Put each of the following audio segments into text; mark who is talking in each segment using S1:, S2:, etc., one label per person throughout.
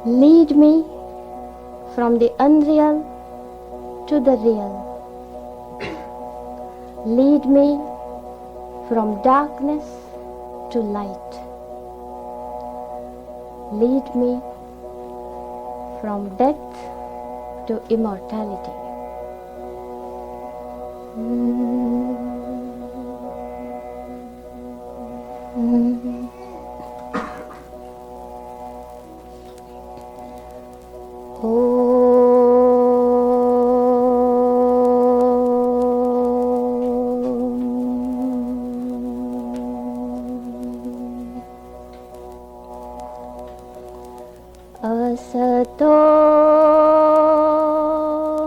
S1: Lead me from the unreal to the real. Lead me from darkness to light. Lead me from death to immortality. Asato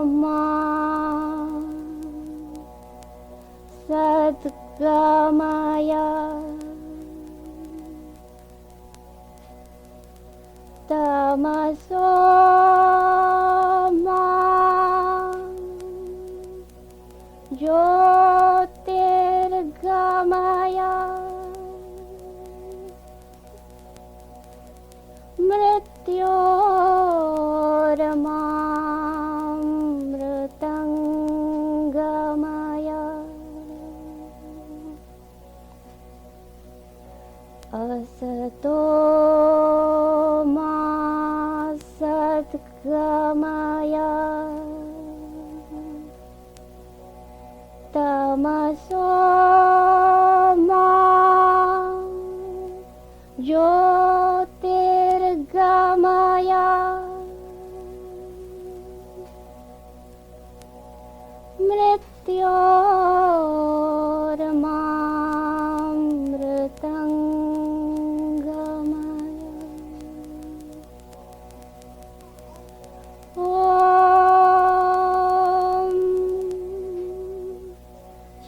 S1: ma sadgamaya tamaso ma jyotirgamaya mrityormamritangamaya asato ma sadgamaya tamaso ma jyotirgamaya mrityormamritangamaya. Om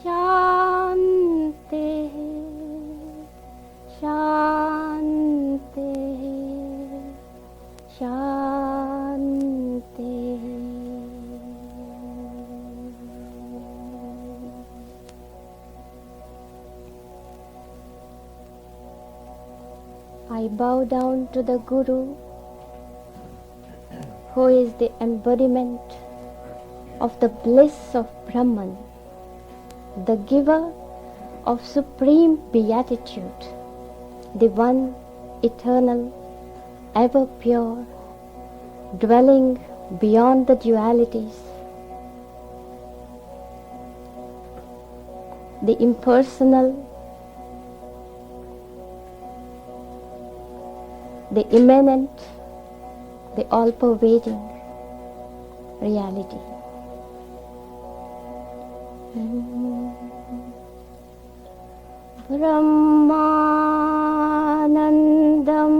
S1: Shanti Shanti Shanti. I bow down to the Guru, who is the embodiment of the bliss of Brahman, the giver of supreme beatitude, the one eternal, ever pure, dwelling beyond the dualities, the impersonal, the immanent, the all-pervading reality. Brahmanandam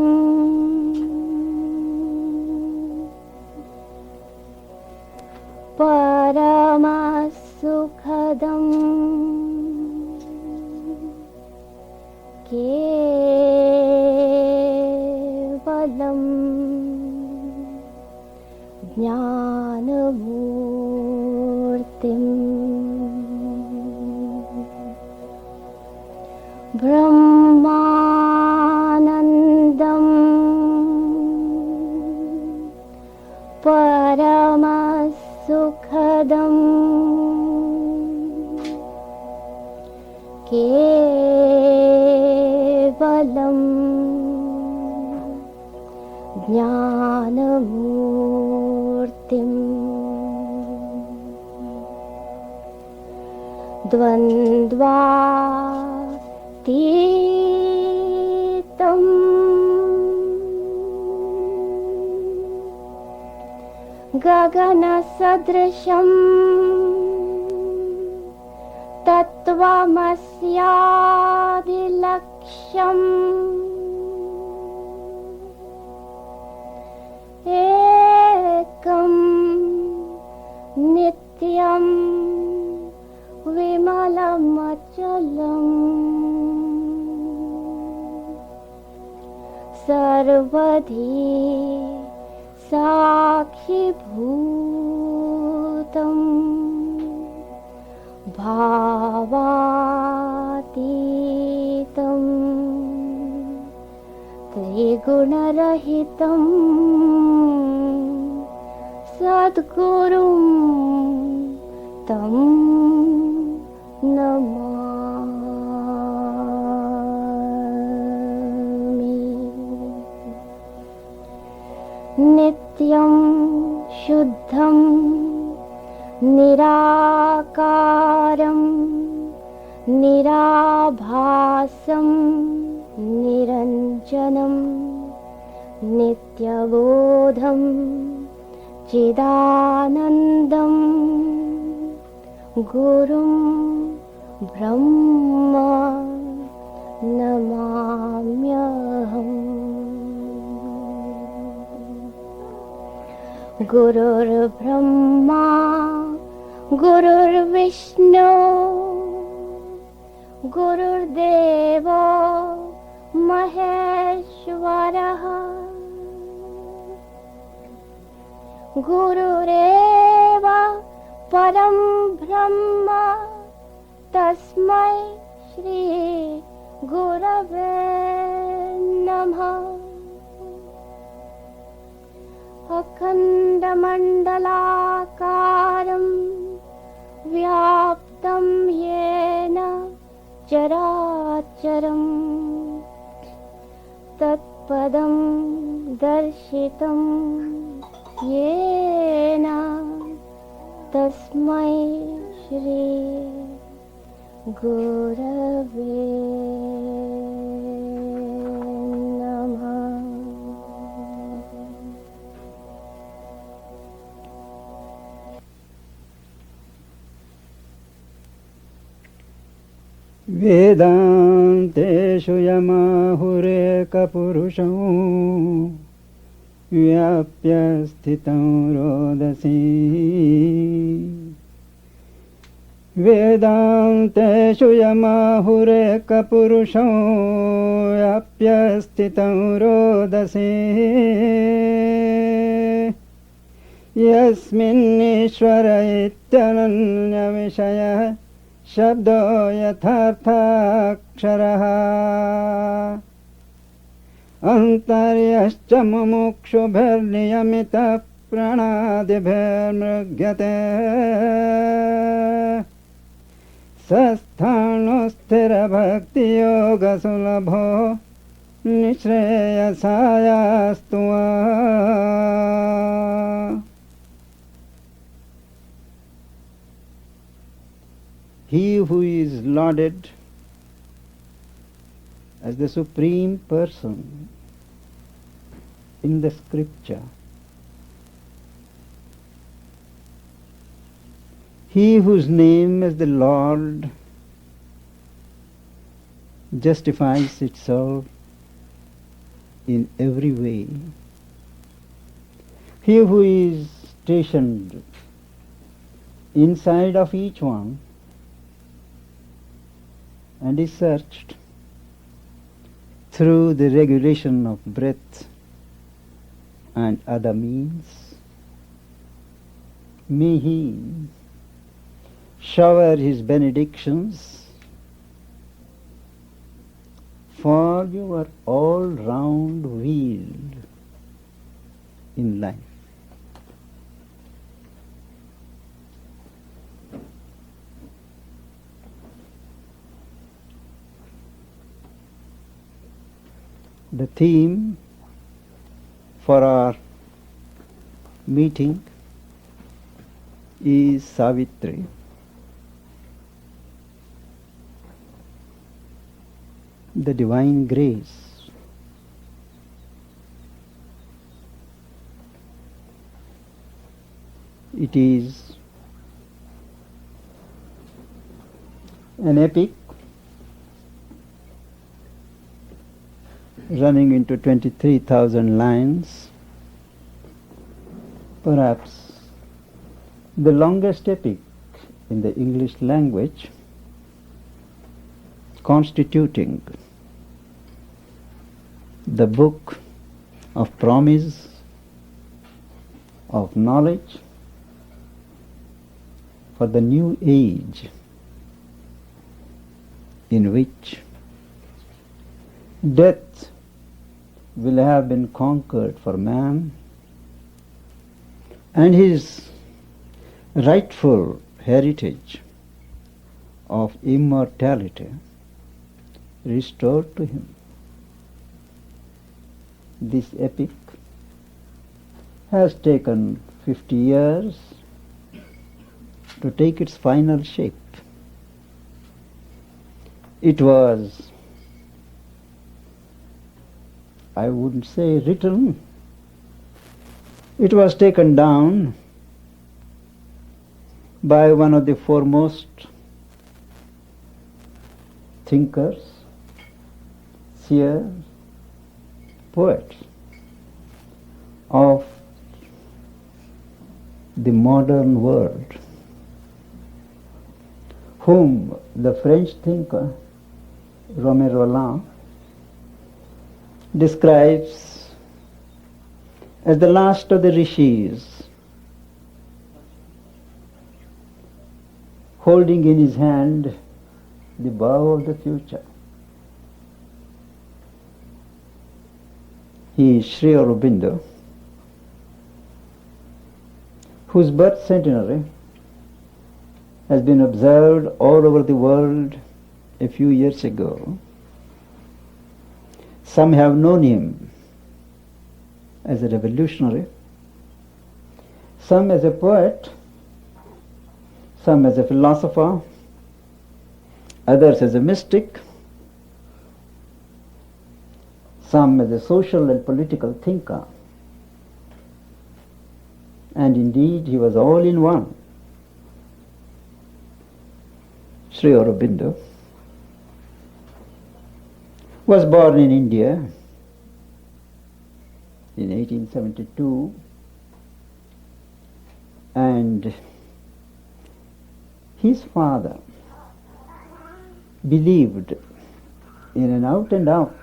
S1: Paramasukhadam Kevalam Jnanamurtim Brahmanandam Paramasukhadam Kevalam Jnanamurtim Dvandvatitam Gagana Sadrasham Tattvamasyaadilaksham Ekam Nityam Vimalamachalam Sarvadhi Sakhi Bhutam Bhavatitam त्रिगुणरहितं सद्गुरुं तं नमामि। नित्यं शुद्धं निराकारं निराभासं निरञ्जनं नित्यबोधं चिदानन्दं गुरुं ब्रह्म नमाम्यहम्। गुरुर्ब्रह्मा गुरुर्विष्णु गुरुर्देवो महेश्वरः गुरुरेव परं ब्रह्म तस्मै श्री गुरवे नमः। अखण्डमण्डलाकारं व्याप्तं येन चराचरं तत्पदं दर्शितं येन तस्मै श्री गुरवे नमः।
S2: वेदान्तेषु यमाहुरेकपुरुषं व्याप्य स्थितं रोदसी। वेदान्तेषु यमाहुरेकपुरुषं व्याप्य स्थितं रोदसी। यस्मिन्नीश्वर इत्यनन्यविषयः शब्दो यथार्थाक्षरः अन्तर्यश्च मुमुक्षुभिर्नियमितः प्राणादिभिर्मृग्यते। सस्थाणुस्थिरभक्तियोगसुलभो निःश्रेयसायास्तु वः। He who is lauded as the Supreme Person in the scripture, he whose name as the Lord justifies itself in every way, he who is stationed inside of each one and is searched through the regulation of breath and other means, may he shower his benedictions for your all-round weal in life. The theme for our meeting is Savitri. The divine grace. It is an epic running into 23,000 lines, perhaps the longest epic in the English language, constituting the book of promise, of knowledge for the new age in which death will have been conquered for man, and his rightful heritage of immortality restored to him. This epic has taken 50 years to take its final shape. It was, I wouldn't say written, it was taken down by one of the foremost thinkers, seers, poets of the modern world, whom the French thinker Roland describes as the last of the rishis, holding in his hand the bow of the future. He is Sri Aurobindo, whose birth centenary has been observed all over the world a few years ago. Some have known him as a revolutionary, some as a poet, some as a philosopher, others as a mystic, some as a social and political thinker. And indeed, he was all in one. Sri Aurobindo was born in India in 1872, and his father believed in an out-and-out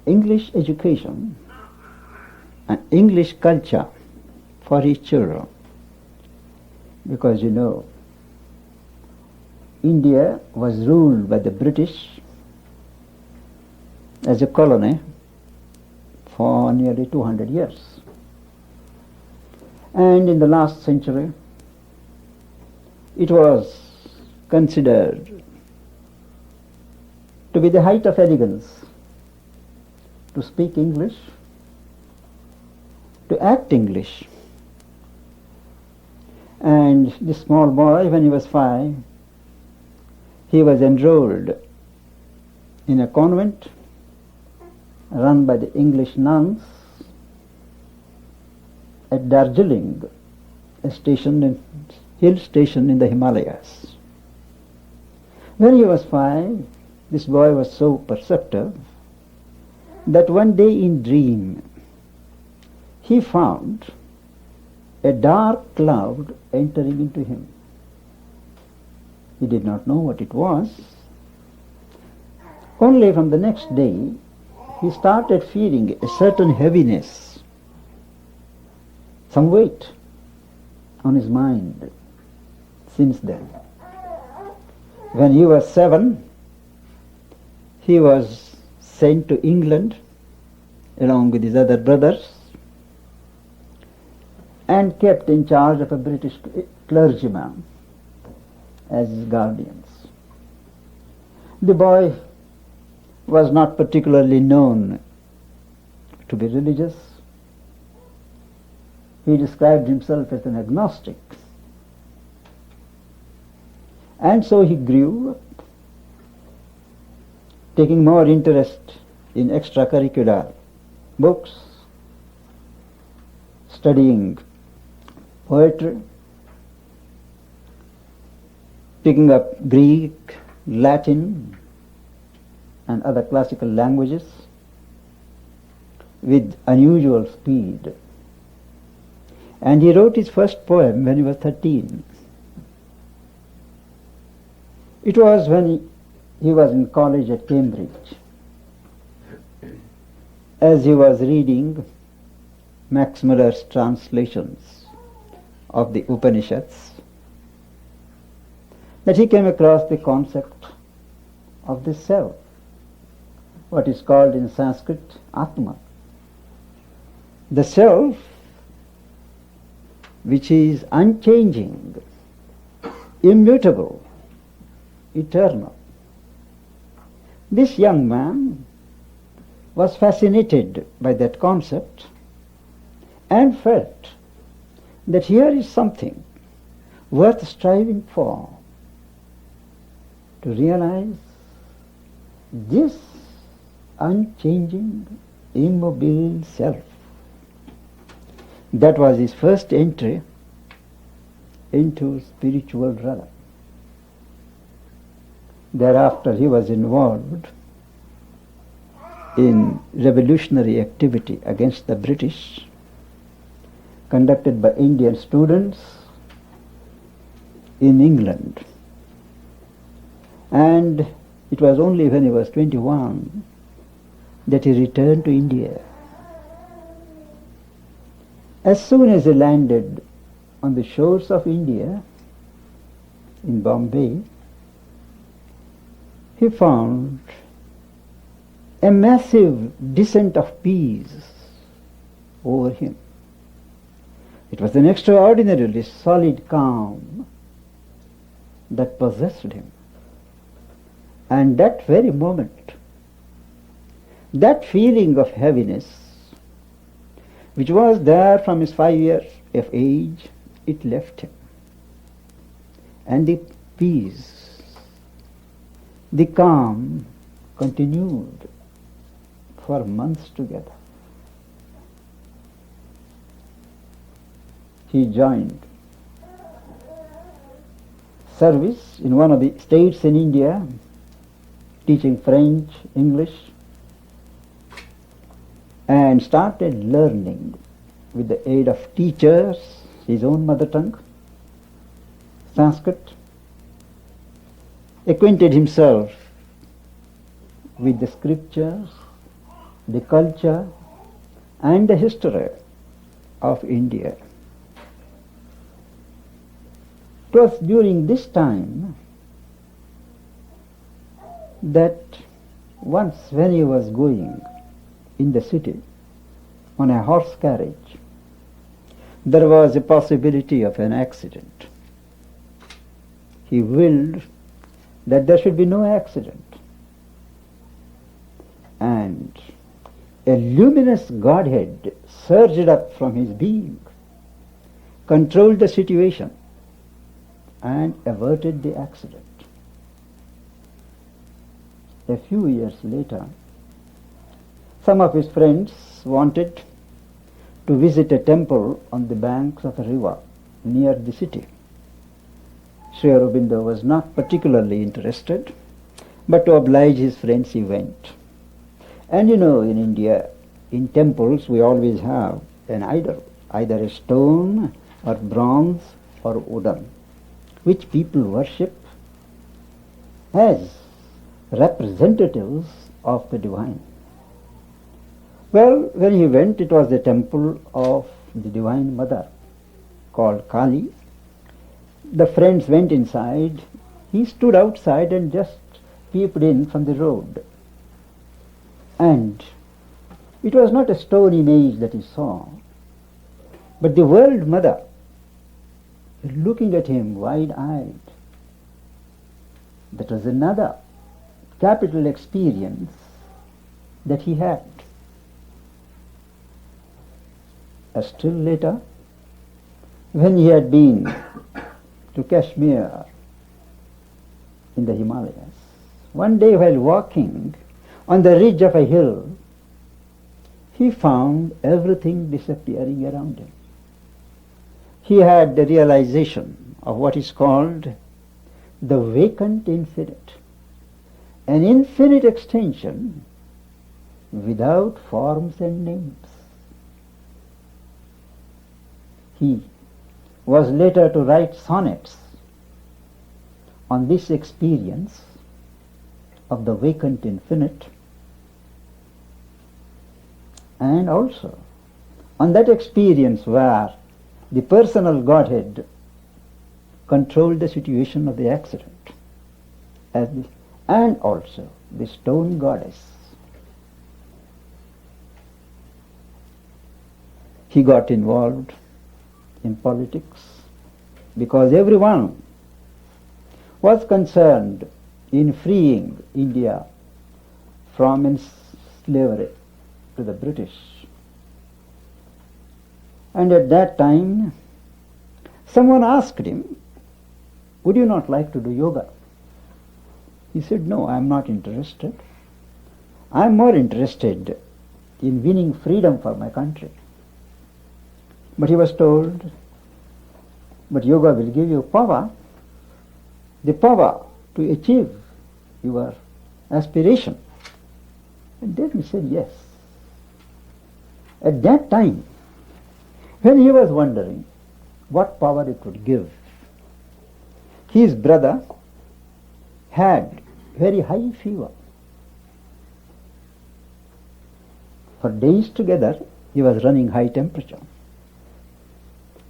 S2: English education and English culture for his children. Because India was ruled by the British as a colony for nearly 200 years. And in the last century, it was considered to be the height of elegance to speak English, to act English. And this small boy, when he was 5, he was enrolled in a convent run by the English nuns at Darjeeling, a hill station in the Himalayas. When he was 5, this boy was so perceptive that one day in dream he found a dark cloud entering into him. He did not know what it was. Only from the next day he started feeling a certain heaviness, some weight on his mind. Since then, when he was 7, he was sent to England along with his other brothers and kept in charge of a British clergyman as his guardians. The boy was not particularly known to be religious. He described himself as an agnostic. And so he grew up, taking more interest in extracurricular books, studying poetry, picking up Greek, Latin, and other classical languages with unusual speed. And he wrote his first poem when he was 13. It was when he was in college at Cambridge. As he was reading Max Muller's translations of the Upanishads, that he came across the concept of the self. what is called in Sanskrit Atma. The self which is unchanging, immutable, eternal. This young man was fascinated by that concept and felt that here is something worth striving for, to realize this unchanging, immobile self. That was his first entry into spiritual realm. Thereafter he was involved in revolutionary activity against the British, conducted by Indian students in England. And it was only when he was 21 that he returned to India. As soon as he landed on the shores of India, in Bombay, he found a massive descent of peace over him. It was an extraordinarily solid calm that possessed him. And that very moment, that feeling of heaviness, which was there from his 5 years of age, it left him. And the peace, the calm continued for months together. He joined service in one of the states in India, teaching French, English, and started learning with the aid of teachers his own mother tongue, Sanskrit, acquainted himself with the scriptures, the culture, and the history of India. It was during this time that once when he was going in the city on a horse carriage, there was a possibility of an accident. He willed that there should be no accident. And a luminous Godhead surged up from his being, controlled the situation, and averted the accident. A few years later, some of his friends wanted to visit a temple on the banks of a river near the city. Sri Aurobindo was not particularly interested, but to oblige his friends he went. And in India, in temples we always have an idol, either a stone or bronze or wooden, which people worship as representatives of the divine. Well, when he went, it was the temple of the Divine Mother, called Kali. The friends went inside. He stood outside and just peeped in from the road. And it was not a stone image that he saw, but the World Mother looking at him wide-eyed. That was another capital experience that he had. Still later, when he had been to Kashmir in the Himalayas, one day while walking on the ridge of a hill, he found everything disappearing around him. He had the realization of what is called the vacant infinite, an infinite extension without forms and names. He was later to write sonnets on this experience of the vacant infinite, and also on that experience where the personal Godhead controlled the situation of the accident, and also the stone goddess he got involved in politics because everyone was concerned in freeing India from slavery to the British. And at that time, someone asked him, "Would you not like to do yoga?" He said, "No, I am not interested. I am more interested in winning freedom for my country." But he was told, "But yoga will give you power, the power to achieve your aspiration." And then he said yes. At that time, when he was wondering what power it would give, his brother had very high fever. For days together, he was running high temperature.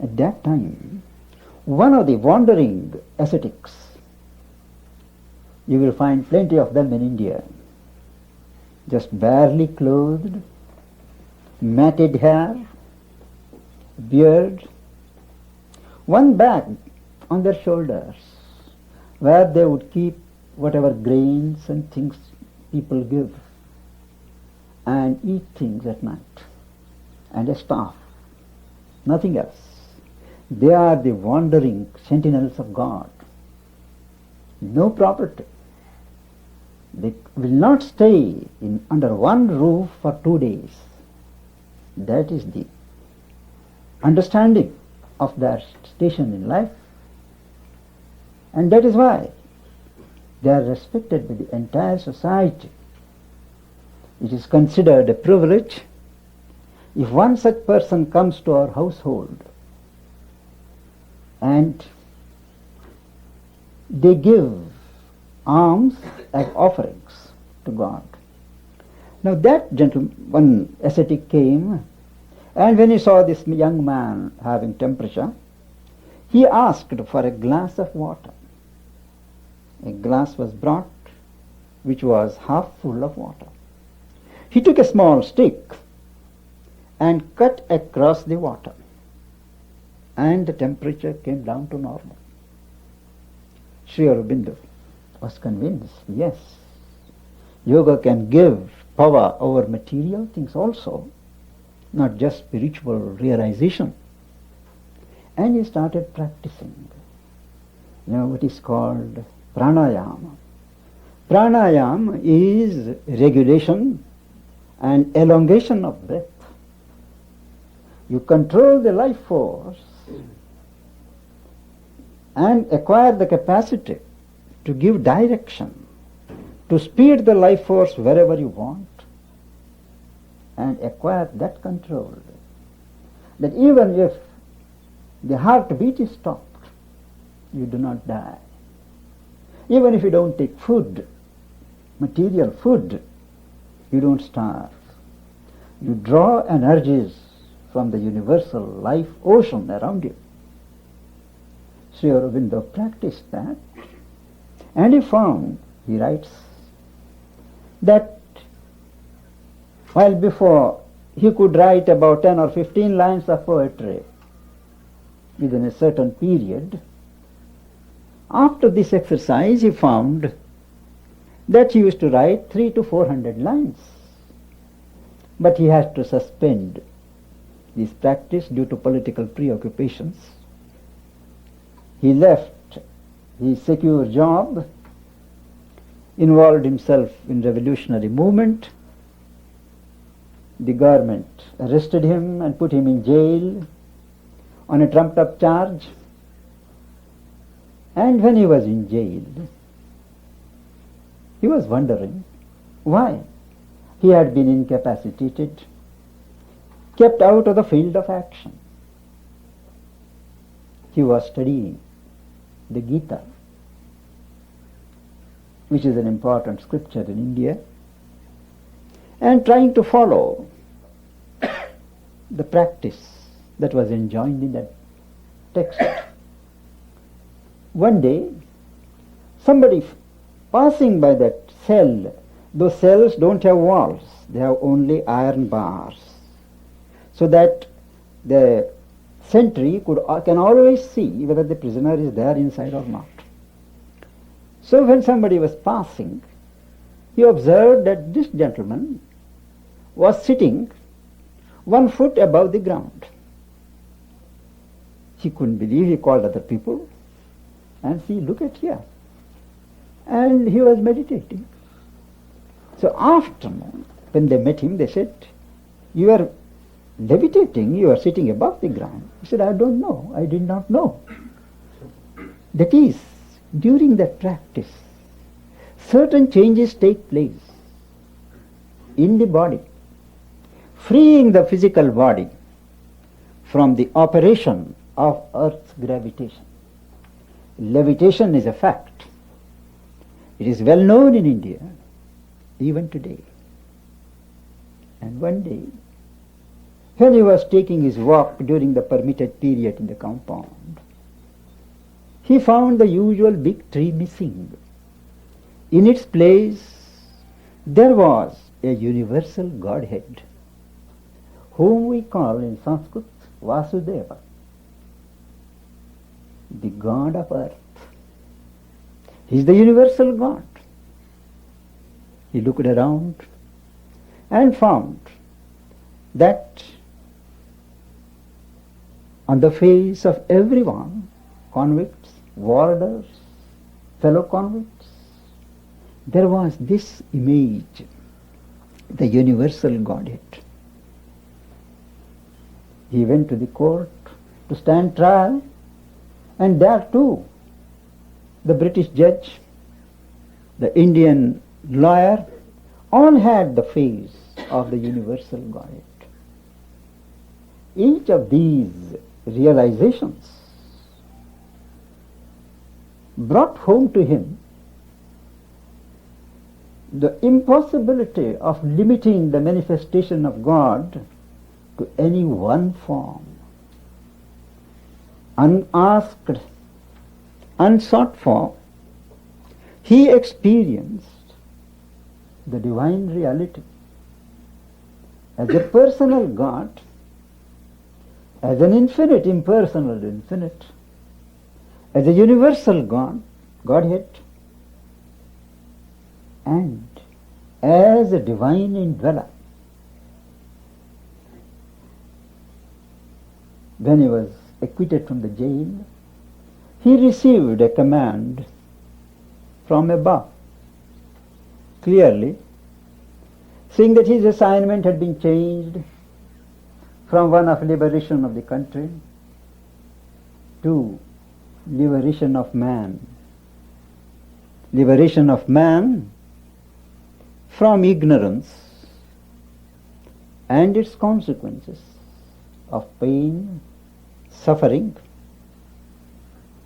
S2: At that time, one of the wandering ascetics, you will find plenty of them in India, just barely clothed, matted hair, beard, one bag on their shoulders where they would keep whatever grains and things people give and eat things at night, and a staff, nothing else. They are the wandering sentinels of God. No property. They will not stay under one roof for 2 days. That is the understanding of their station in life. And that is why they are respected by the entire society. It is considered a privilege if one such person comes to our household and they give alms as offerings to God. Now that gentleman, one ascetic came, and when he saw this young man having temperature, he asked for a glass of water. A glass was brought which was half full of water. He took a small stick and cut across the water, and the temperature came down to normal. Sri Aurobindo was convinced, yes, yoga can give power over material things also, not just spiritual realization. And he started practicing, what is called pranayama. Pranayama is regulation and elongation of breath. You control the life force and acquire the capacity to give direction, to speed the life force wherever you want, and acquire that control, that even if the heartbeat is stopped, you do not die. Even if you don't take food, material food, you don't starve. You draw energies from the universal life ocean around you. Sri Aurobindo practiced that, and he found, he writes, that while before he could write about 10 or 15 lines of poetry within a certain period, after this exercise he found that he used to write 300 to 400 lines. But he had to suspend this practice due to political preoccupations. He left his secure job, involved himself in revolutionary movement. The government arrested him and put him in jail on a trumped-up charge. And when he was in jail, he was wondering why. He had been incapacitated, kept out of the field of action. He was studying the Gita, which is an important scripture in India, and trying to follow the practice that was enjoined in that text. One day, somebody passing by that cell, those cells don't have walls, they have only iron bars, so that the sentry can always see whether the prisoner is there inside or not. So when somebody was passing, he observed that this gentleman was sitting 1 foot above the ground. He couldn't believe. He called other people and see, look at here. And he was meditating. So afternoon, when they met him, they said, you are levitating, you are sitting above the ground. He said, I don't know, I did not know. That is, during that practice, certain changes take place in the body, freeing the physical body from the operation of Earth's gravitation. Levitation is a fact. It is well known in India, even today. And one day, when he was taking his walk during the permitted period in the compound, he found the usual big tree missing. In its place, there was a universal Godhead, whom we call in Sanskrit Vasudeva, the God of earth. He is the universal God. He looked around and found that on the face of everyone, convicts, warders, fellow convicts, there was this image, the universal Godhead. He went to the court to stand trial, and there too, the British judge, the Indian lawyer, all had the face of the universal Godhead. Each of these realizations brought home to him the impossibility of limiting the manifestation of God to any one form. Unasked, unsought for, he experienced the divine reality as a personal God, as an infinite, impersonal infinite, as a universal God, Godhead, and as a divine indweller. When he was acquitted from the jail, he received a command from above, clearly seeing that his assignment had been changed from one of liberation of the country to liberation of man. Liberation of man from ignorance and its consequences of pain, suffering,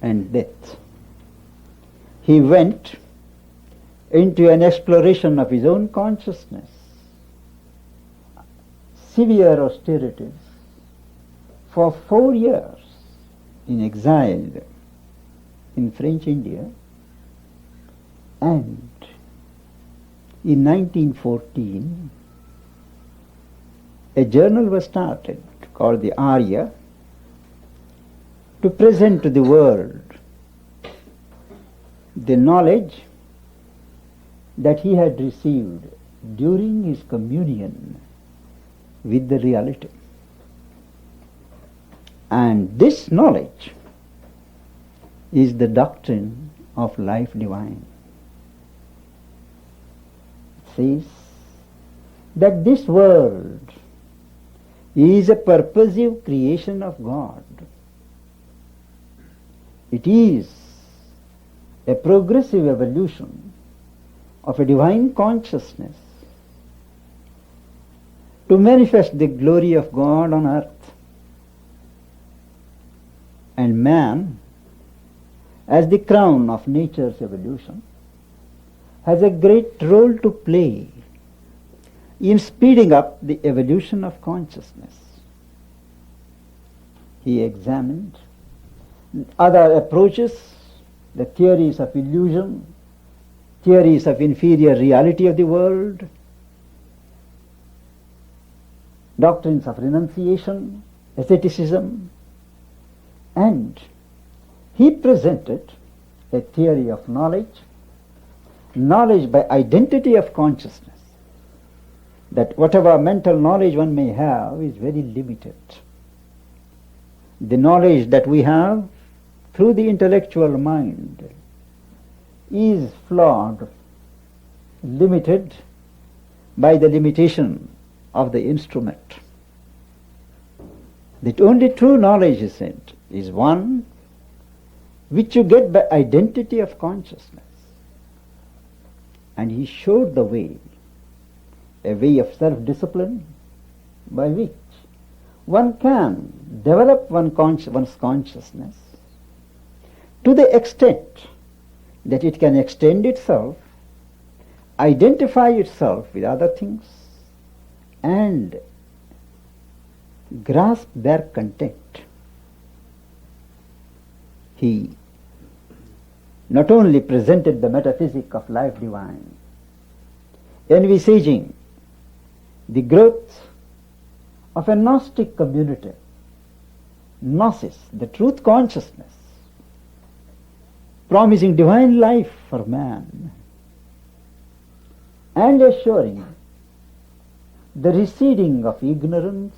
S2: and death. He went into an exploration of his own consciousness, severe austerities, for 4 years in exile in French India, and in 1914 a journal was started called the Arya to present to the world the knowledge that he had received during his communion with the reality. And this knowledge is the doctrine of life divine. It says that this world is a purposive creation of God. It is a progressive evolution of a divine consciousness to manifest the glory of God on earth. And man, as the crown of nature's evolution, has a great role to play in speeding up the evolution of consciousness. He examined other approaches, the theories of illusion, theories of inferior reality of the world, doctrines of renunciation, asceticism, and he presented a theory of knowledge by identity of consciousness, that whatever mental knowledge one may have is very limited. The knowledge that we have through the intellectual mind is flawed, limited by the limitation of the instrument. The only true knowledge, he said, is one which you get by identity of consciousness. And he showed the way, a way of self-discipline by which one can develop one's consciousness to the extent that it can extend itself, identify itself with other things, and grasp their content. He not only presented the metaphysic of life divine, envisaging the growth of a Gnostic community, Gnosis, the truth consciousness, promising divine life for man, and assuring the receding of ignorance,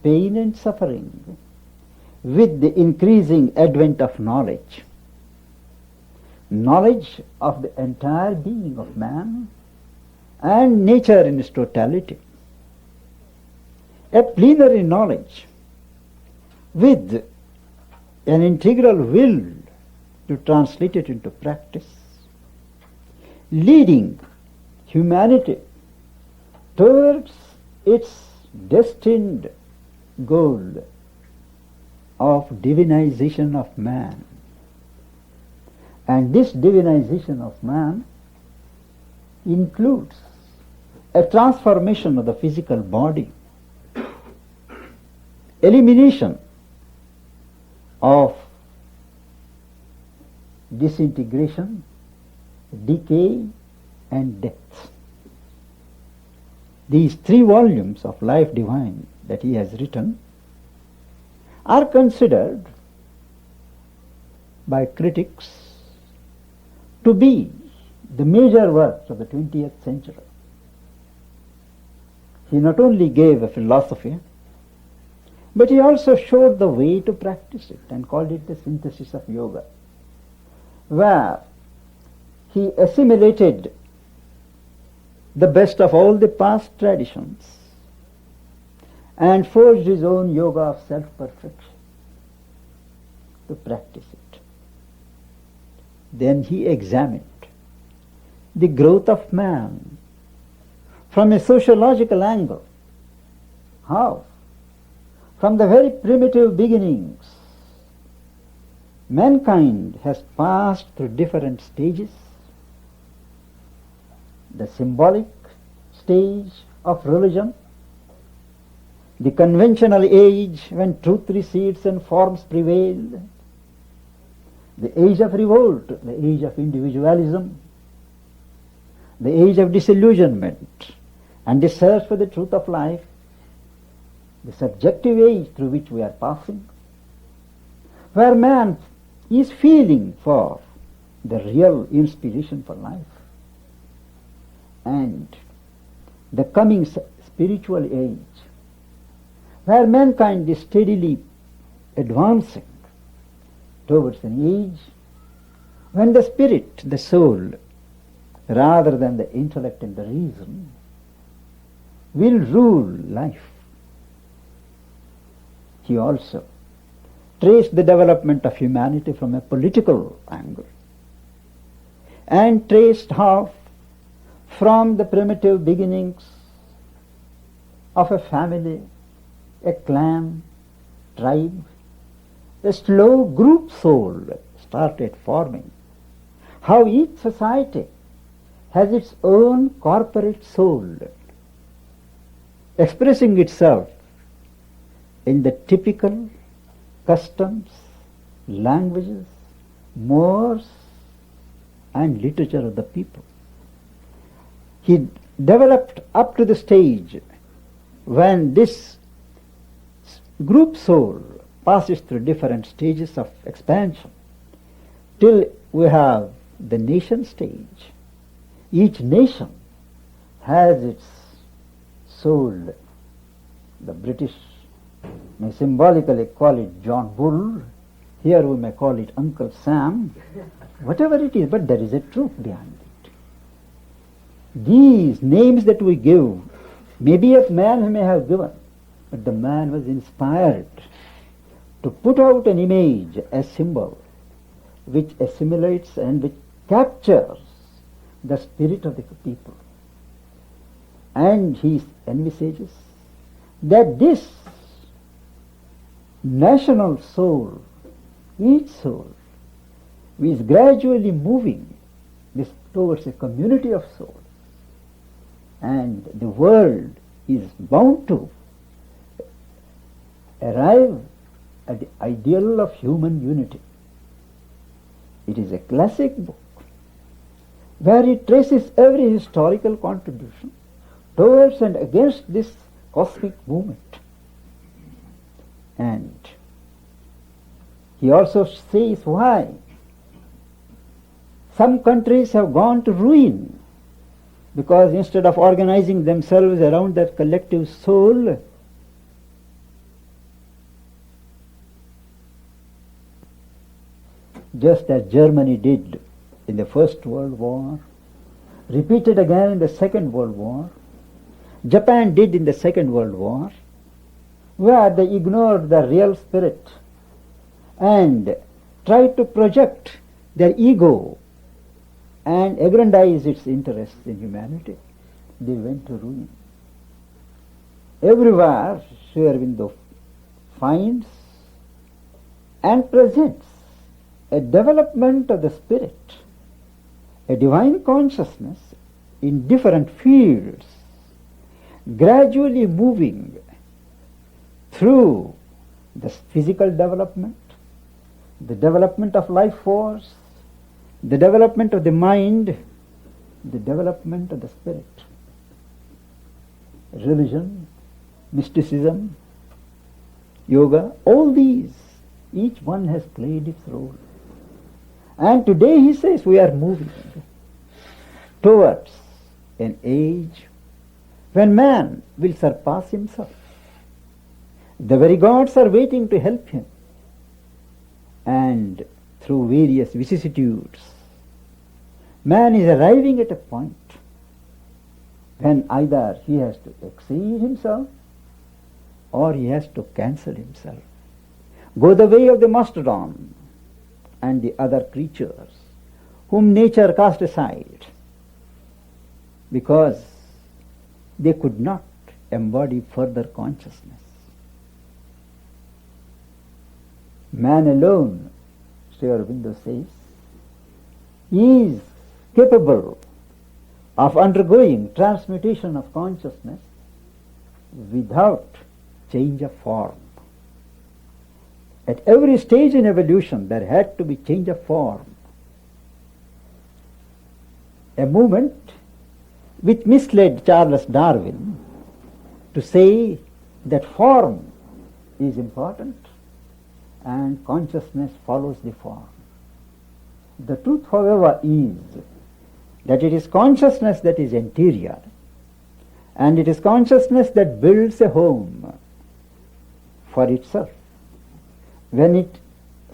S2: pain and suffering with the increasing advent of knowledge. Knowledge of the entire being of man and nature in its totality. A plenary knowledge with an integral will to translate it into practice, leading humanity towards its destined goal of divinization of man. And this divinization of man includes a transformation of the physical body, elimination of disintegration, decay and death. These 3 volumes of Life Divine that he has written are considered by critics to be the major works of the 20th century. He not only gave a philosophy, but he also showed the way to practice it and called it the synthesis of yoga, where he assimilated the best of all the past traditions and forged his own yoga of self-perfection to practice it. Then he examined the growth of man from a sociological angle. How? From the very primitive beginnings, mankind has passed through different stages. The symbolic stage of religion, the conventional age when truth recedes and forms prevail, the age of revolt, the age of individualism, the age of disillusionment and the search for the truth of life, the subjective age through which we are passing, where man is feeling for the real inspiration for life, and the coming spiritual age, where mankind is steadily advancing towards an age when the spirit, the soul, rather than the intellect and the reason, will rule life. He also traced the development of humanity from a political angle and traced how from the primitive beginnings of a family, a clan, tribe, a slow group soul started forming. How each society has its own corporate soul, expressing itself in the typical customs, languages, mores, and literature of the people. He developed up to the stage when this group soul passes through different stages of expansion till we have the nation stage. Each nation has its soul. The British may symbolically call it John Bull. Here we may call it Uncle Sam. Whatever it is, but there is a truth behind it. These names that we give, maybe a man may have given, but the man was inspired to put out an image, a symbol, which assimilates and which captures the spirit of the people. And he envisages that this national soul, each soul, is gradually moving this towards a community of souls. And the world is bound to arrive at the ideal of human unity. It is a classic book where it traces every historical contribution towards and against this cosmic movement. And he also says why some countries have gone to ruin, because instead of organizing themselves around that collective soul, just as Germany did in the First World War, repeated again in the Second World War, Japan did in the Second World War, where they ignored the real spirit and tried to project their ego and aggrandize its interests in humanity. They went to ruin. Everywhere Sri Aurobindo finds and presents a development of the spirit, a divine consciousness in different fields, gradually moving through the physical development, the development of life force, the development of the mind, the development of the spirit. Religion, mysticism, yoga, all these, each one has played its role. And today he says we are moving towards an age when man will surpass himself. The very gods are waiting to help him. And through various vicissitudes, man is arriving at a point when either he has to exceed himself or he has to cancel himself, go the way of the mastodon and the other creatures whom nature cast aside because they could not embody further consciousness. Man alone, Sri Aurobindo says, is capable of undergoing transmutation of consciousness without change of form. At every stage in evolution there had to be change of form. A movement which misled Charles Darwin to say that form is important and consciousness follows the form. The truth, however, is that it is consciousness that is interior, and it is consciousness that builds a home for itself. When it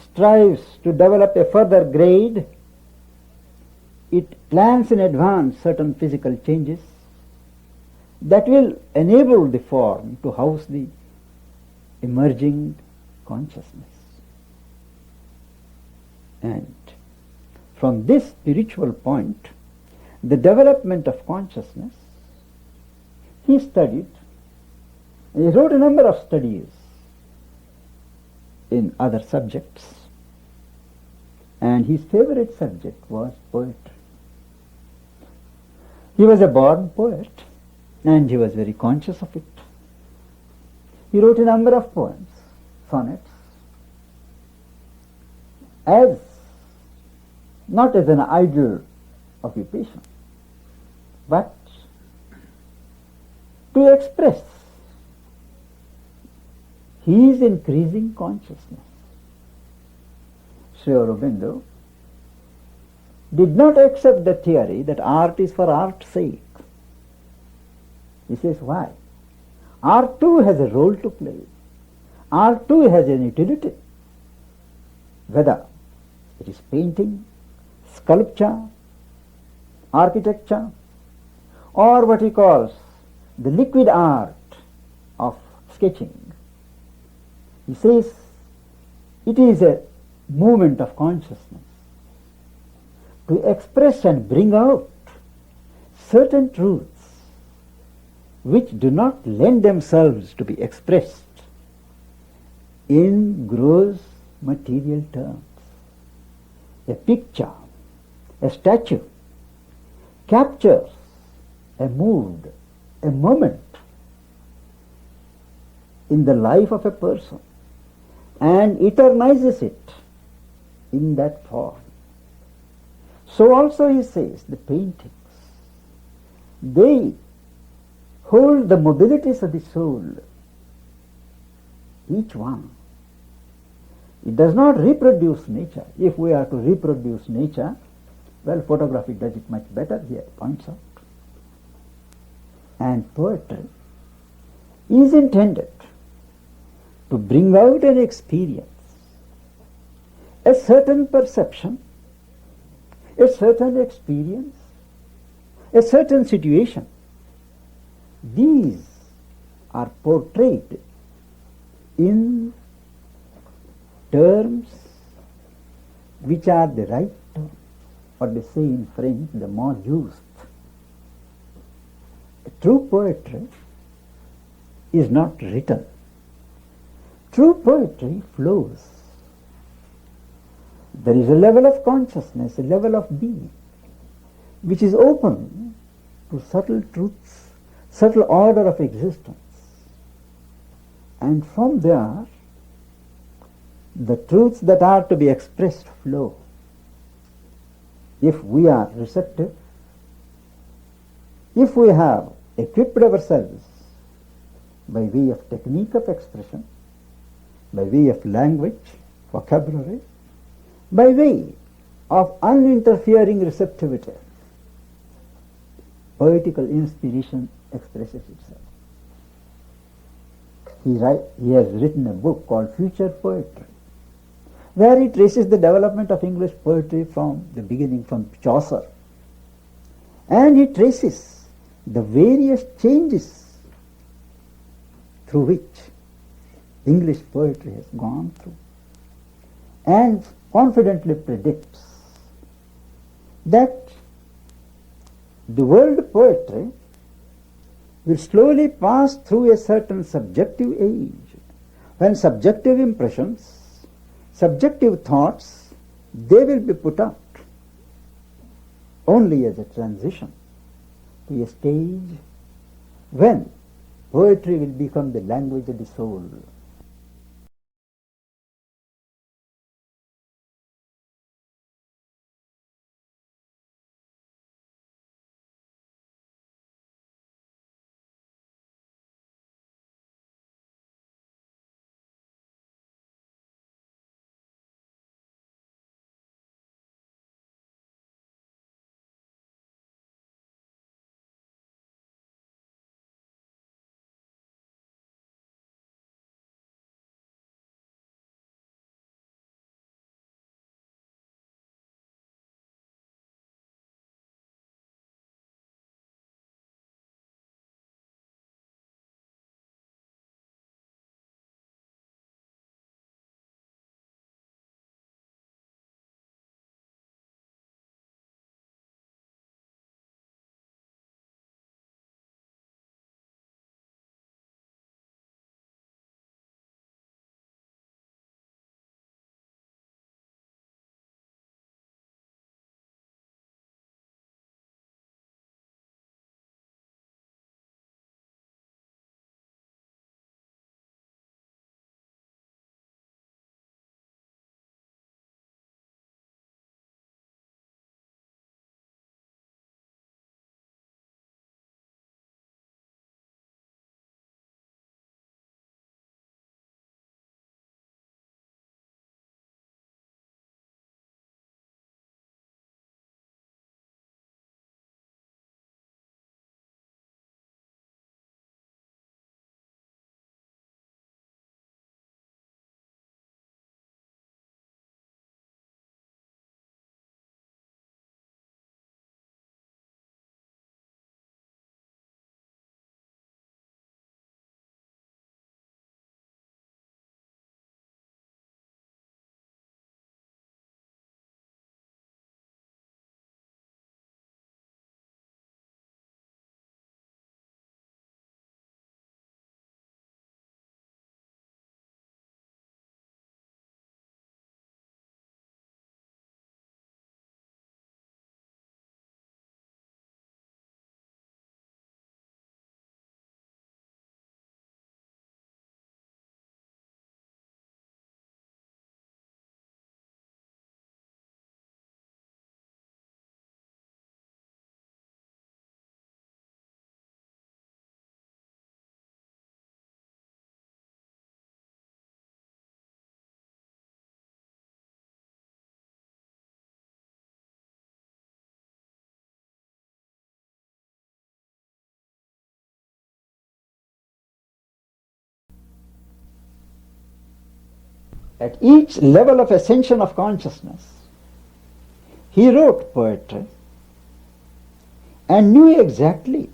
S2: strives to develop a further grade, it plans in advance certain physical changes that will enable the form to house the emerging consciousness. And from this spiritual point, the development of consciousness, he studied, he wrote a number of studies in other subjects, and his favorite subject was poetry. He was a born poet, and he was very conscious of it. He wrote a number of poems, sonnets, as not as an idle occupation, but to express he is increasing consciousness. Sri Aurobindo did not accept the theory that art is for art's sake. He says, why? Art too has a role to play. Art too has an utility. Whether it is painting, sculpture, architecture, or what he calls the liquid art of sketching. He says it is a movement of consciousness to express and bring out certain truths which do not lend themselves to be expressed in gross material terms. A picture, a statue captures a mood, a moment in the life of a person and eternizes it in that form. So also he says the paintings, they hold the mobilities of the soul, each one. It does not reproduce nature. If we are to reproduce nature, well, photography does it much better here, points out. And poetry is intended to bring out an experience, a certain perception, a certain experience, a certain situation. These are portrayed in terms which are the right terms, or they say in French, the more used. True poetry is not written. True poetry flows. There is a level of consciousness, a level of being, which is open to subtle truths, subtle order of existence. And from there, the truths that are to be expressed flow. If we are receptive, if we have equipped ourselves by way of technique of expression, by way of language, vocabulary, by way of uninterfering receptivity, poetical inspiration expresses itself. He has written a book called Future Poetry, where he traces the development of English poetry from the beginning, from Chaucer. And he traces the various changes through which English poetry has gone through, and confidently predicts that the world poetry will slowly pass through a certain subjective age, when subjective impressions, subjective thoughts, they will be put out only as a transition to a stage when poetry will become the language of the soul. At each level of ascension of consciousness, he wrote poetry and knew exactly,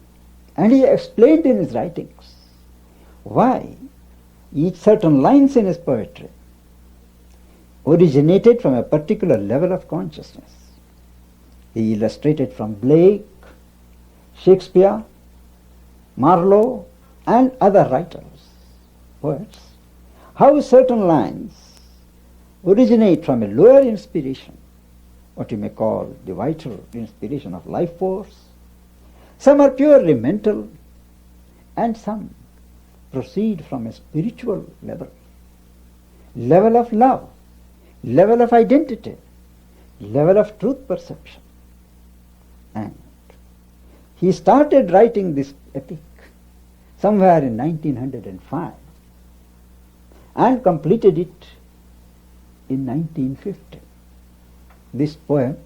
S2: and he explained in his writings why each certain lines in his poetry originated from a particular level of consciousness. He illustrated from Blake, Shakespeare, Marlowe, and other writers, poets, how certain lines originate from a lower inspiration, what you may call the vital inspiration of life force. Some are purely mental, and some proceed from a spiritual level, level of love, level of identity, level of truth perception. And he started writing this epic somewhere in 1905 and completed it in 1950. This poem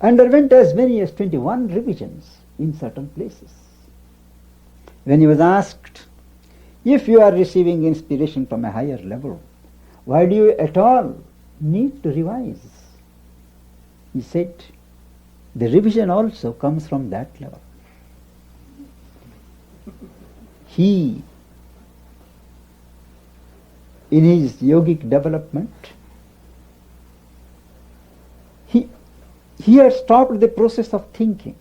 S2: underwent as many as 21 revisions in certain places. When he was asked, if you are receiving inspiration from a higher level, why do you at all need to revise? He said, the revision also comes from that level. He, in his yogic development, he had stopped the process of thinking.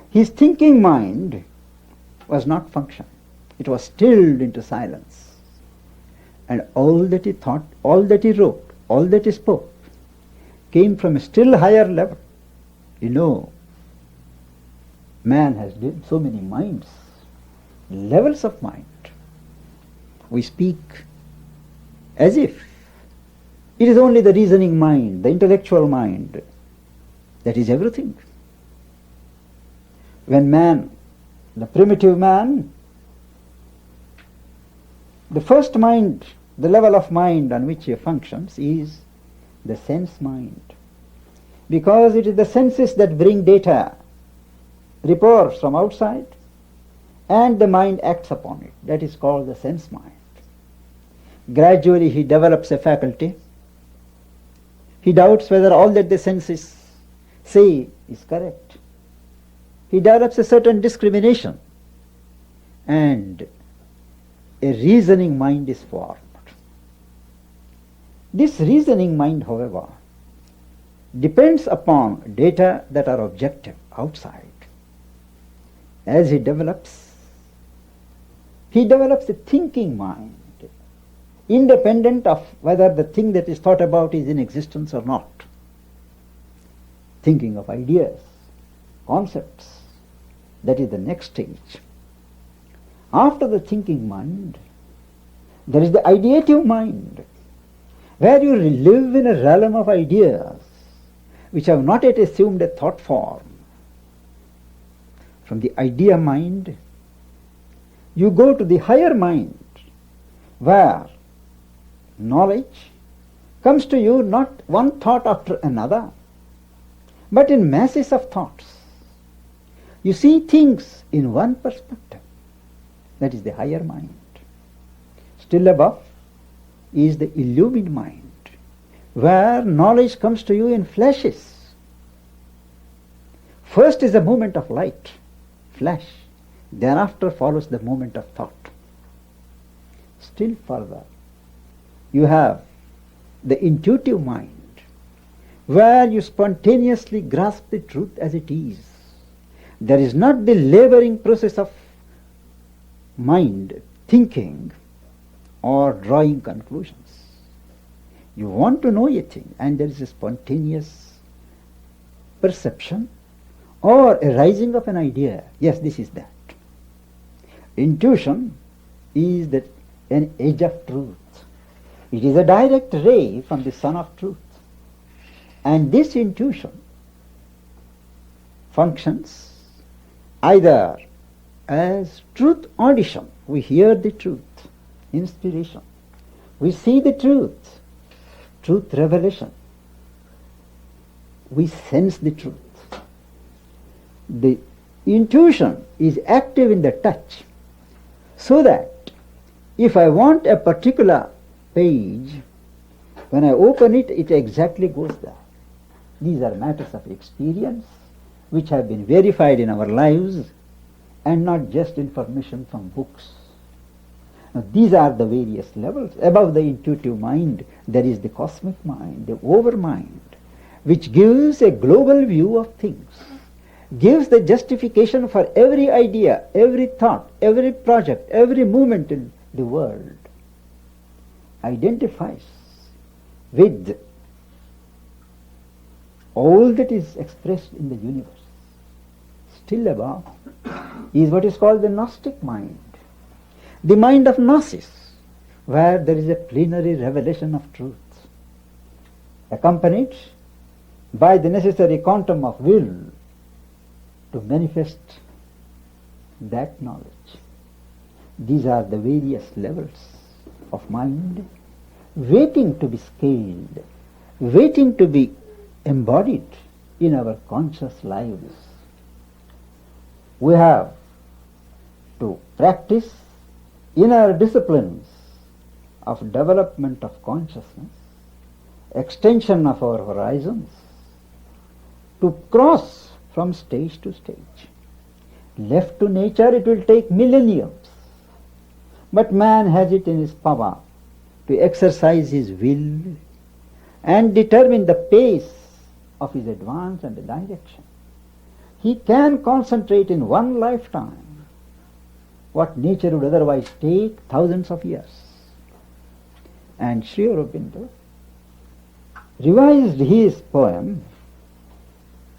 S2: His thinking mind was not functioning. It was stilled into silence. And all that he thought, all that he wrote, all that he spoke came from a still higher level. You know, man has so many minds, levels of mind. We speak as if it is only the reasoning mind, the intellectual mind, that is everything. When man, the primitive man, the first mind, the level of mind on which he functions is the sense mind. Because it is the senses that bring data, reports from outside, and the mind acts upon it. That is called the sense mind. Gradually he develops a faculty. He doubts whether all that the senses say is correct. He develops a certain discrimination, and a reasoning mind is formed. This reasoning mind, however, depends upon data that are objective, outside. As he develops a thinking mind, independent of whether the thing that is thought about is in existence or not. Thinking of ideas, concepts, that is the next stage. After the thinking mind, there is the ideative mind, where you live in a realm of ideas which have not yet assumed a thought form. From the idea mind, you go to the higher mind, where knowledge comes to you not one thought after another, but in masses of thoughts. You see things in one perspective. That is the higher mind. Still above is the illumined mind, where knowledge comes to you in flashes. First is the moment of light, flash. Thereafter follows the moment of thought. Still further, you have the intuitive mind, where you spontaneously grasp the truth as it is. There is not the laboring process of mind thinking or drawing conclusions. You want to know a thing, and there is a spontaneous perception or a rising of an idea. Yes, this is that. Intuition is that an edge of truth. It is a direct ray from the sun of truth. And this intuition functions either as truth audition. We hear the truth, inspiration. We see the truth, truth revelation. We sense the truth. The intuition is active in the touch, so that if I want a particular page, when I open it, it exactly goes there. These are matters of experience which have been verified in our lives and not just information from books. Now, these are the various levels. Above the intuitive mind, there is the cosmic mind, the overmind, which gives a global view of things, gives the justification for every idea, every thought, every project, every movement in the world, identifies with all that is expressed in the universe. Still above is what is called the Gnostic mind, the mind of Gnosis, where there is a plenary revelation of truth, accompanied by the necessary quantum of will to manifest that knowledge. These are the various levels of mind waiting to be scaled, waiting to be embodied in our conscious lives. We have to practice in our disciplines of development of consciousness, extension of our horizons, to cross from stage to stage. Left to nature, it will take millenniums, but man has it in his power to exercise his will and determine the pace of his advance and the direction. He can concentrate in one lifetime what nature would otherwise take thousands of years. And Sri Aurobindo revised his poem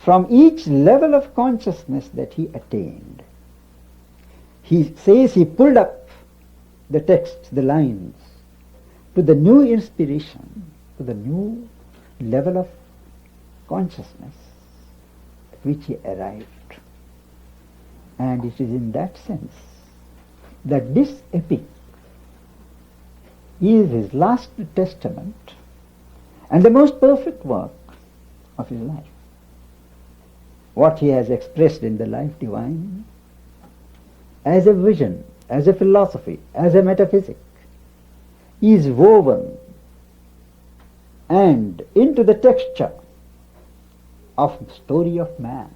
S2: from each level of consciousness that he attained. He says he pulled up the text, the lines, to the new inspiration, to the new level of consciousness at which he arrived. And it is in that sense that this epic is his last testament and the most perfect work of his life. What he has expressed in the life divine as a vision, as a philosophy, as a metaphysic, is woven and into the texture of the story of man.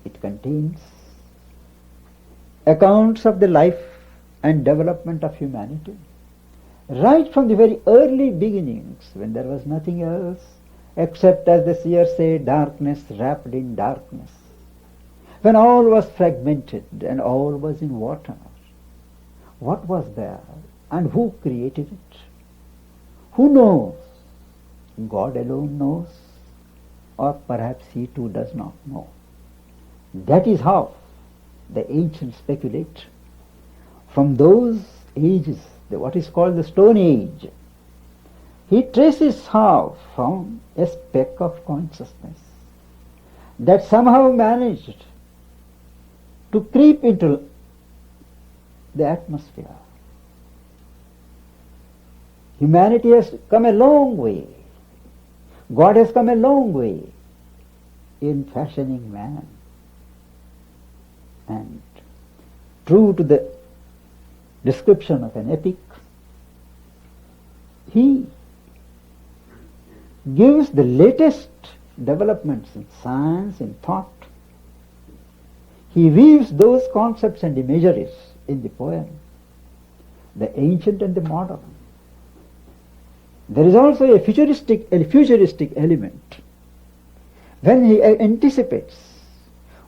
S2: It contains accounts of the life and development of humanity, right from the very early beginnings, when there was nothing else except, as the seers say, darkness wrapped in darkness, when all was fragmented and all was in water. What was there and who created it? Who knows? God alone knows, or perhaps he too does not know. That is how the ancients speculate. From those ages, what is called the Stone Age, he traces how from a speck of consciousness that somehow managed to creep into the atmosphere. Humanity has come a long way. God has come a long way in fashioning man. And true to the description of an epic, he gives the latest developments in science, in thought. He weaves those concepts and imageries in the poem, the ancient and the modern. There is also a futuristic element when he anticipates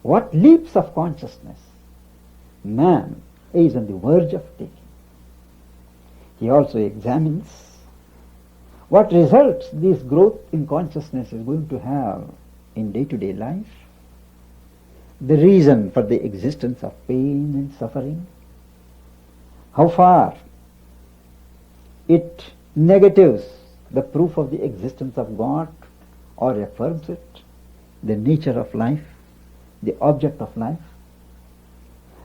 S2: what leaps of consciousness man is on the verge of taking. He also examines what results this growth in consciousness is going to have in day-to-day life, the reason for the existence of pain and suffering, how far it negatives the proof of the existence of God or affirms it, the nature of life, the object of life,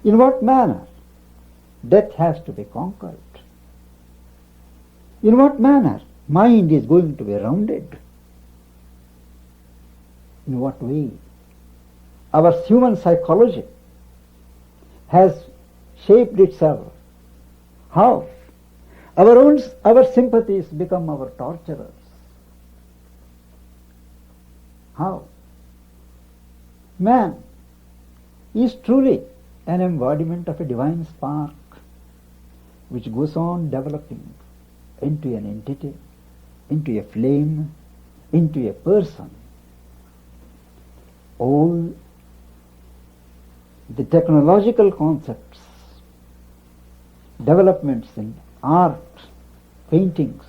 S2: in what manner death has to be conquered, in what manner mind is going to be rounded, in what way our human psychology has shaped itself, how Our sympathies become our torturers. How? Man is truly an embodiment of a divine spark which goes on developing into an entity, into a flame, into a person. All the technological concepts, developments in art, paintings,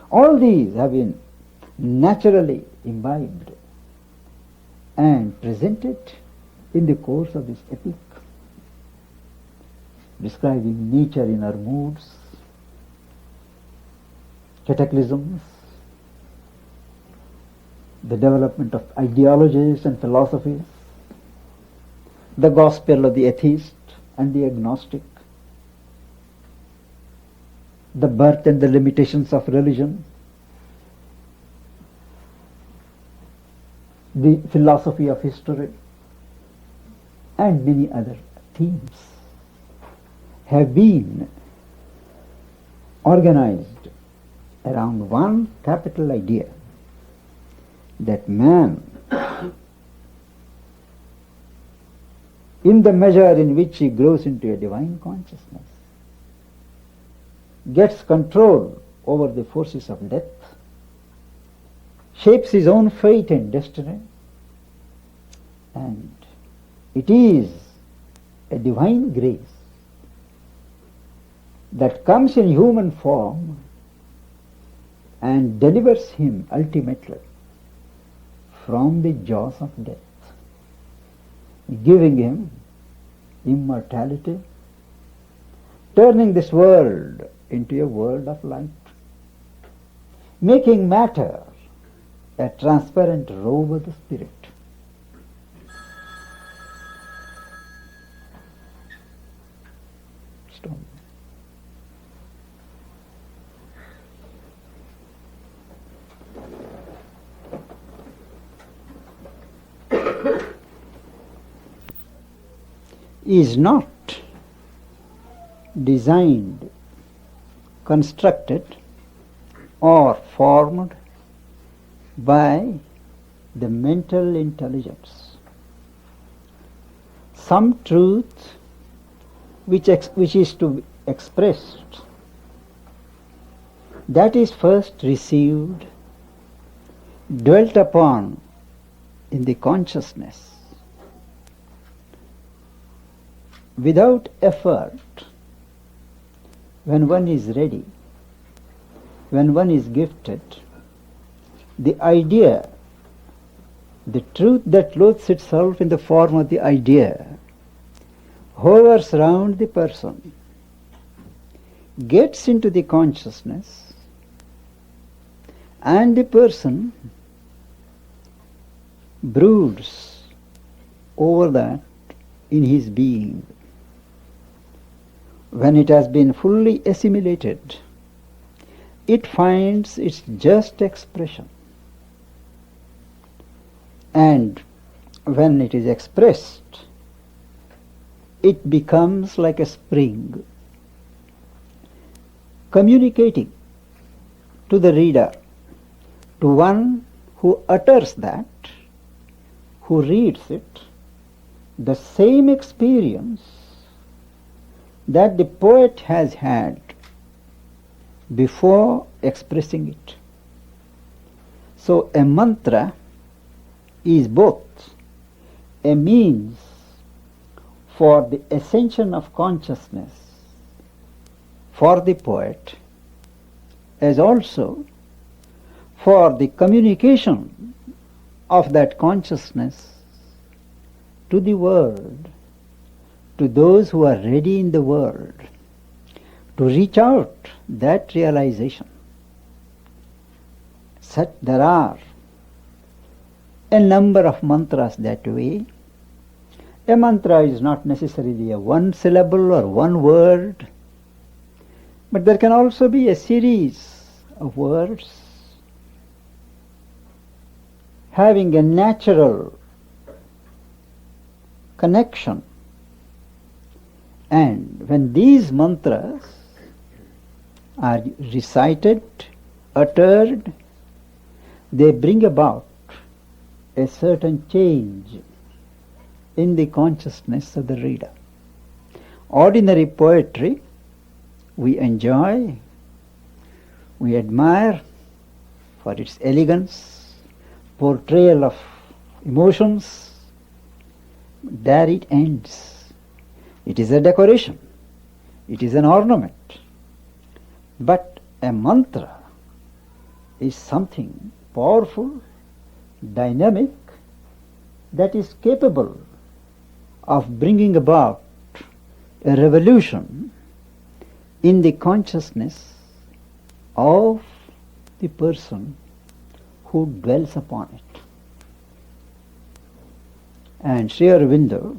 S2: all these have been naturally imbibed and presented in the course of this epic, describing nature in her moods, cataclysms, the development of ideologies and philosophies, the gospel of the atheist and the agnostic, the birth and the limitations of religion, the philosophy of history, and many other themes have been organized around one capital idea, that man, in the measure in which he grows into a divine consciousness, gets control over the forces of death, shapes his own fate and destiny, and it is a divine grace that comes in human form and delivers him ultimately from the jaws of death, giving him immortality, turning this world into a world of light, making matter a transparent robe of the spirit. Stone. Is not designed, constructed, or formed by the mental intelligence. Some truth which is to be expressed, that is first received, dwelt upon in the consciousness, without effort. When one is ready, when one is gifted, the idea, the truth that clothes itself in the form of the idea, hovers round the person, gets into the consciousness, and the person broods over that in his being. When it has been fully assimilated, it finds its just expression. And when it is expressed, it becomes like a spring, communicating to the reader, to one who utters that, who reads it, the same experience that the poet has had before expressing it. So a mantra is both a means for the ascension of consciousness for the poet, as also for the communication of that consciousness to the world, to those who are ready in the world, to reach out that realization. There are a number of mantras that way. A mantra is not necessarily a one syllable or one word, but there can also be a series of words having a natural connection. And when these mantras are recited, uttered, they bring about a certain change in the consciousness of the reader. Ordinary poetry we enjoy, we admire for its elegance, portrayal of emotions. There it ends. It is a decoration. It is an ornament. But a mantra is something powerful, dynamic, that is capable of bringing about a revolution in the consciousness of the person who dwells upon it. And Sri Aurobindo,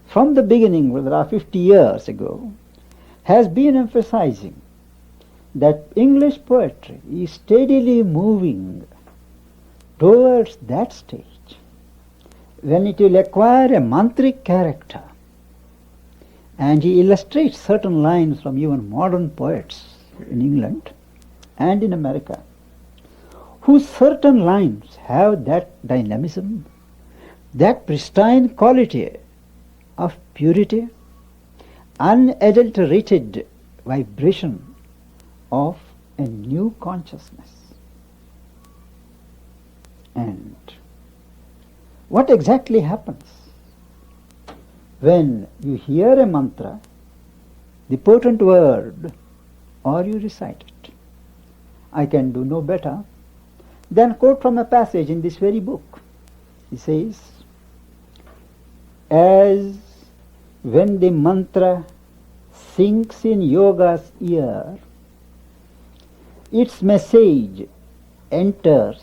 S2: from the beginning, whether 50 years ago, has been emphasizing that English poetry is steadily moving towards that stage when it will acquire a mantric character. And he illustrates certain lines from even modern poets in England and in America, whose certain lines have that dynamism, that pristine quality of purity, unadulterated vibration of a new consciousness. And what exactly happens when you hear a mantra, the potent word, or you recite it? I can do no better than quote from a passage in this very book. He says, as when the mantra sinks in yoga's ear, its message enters,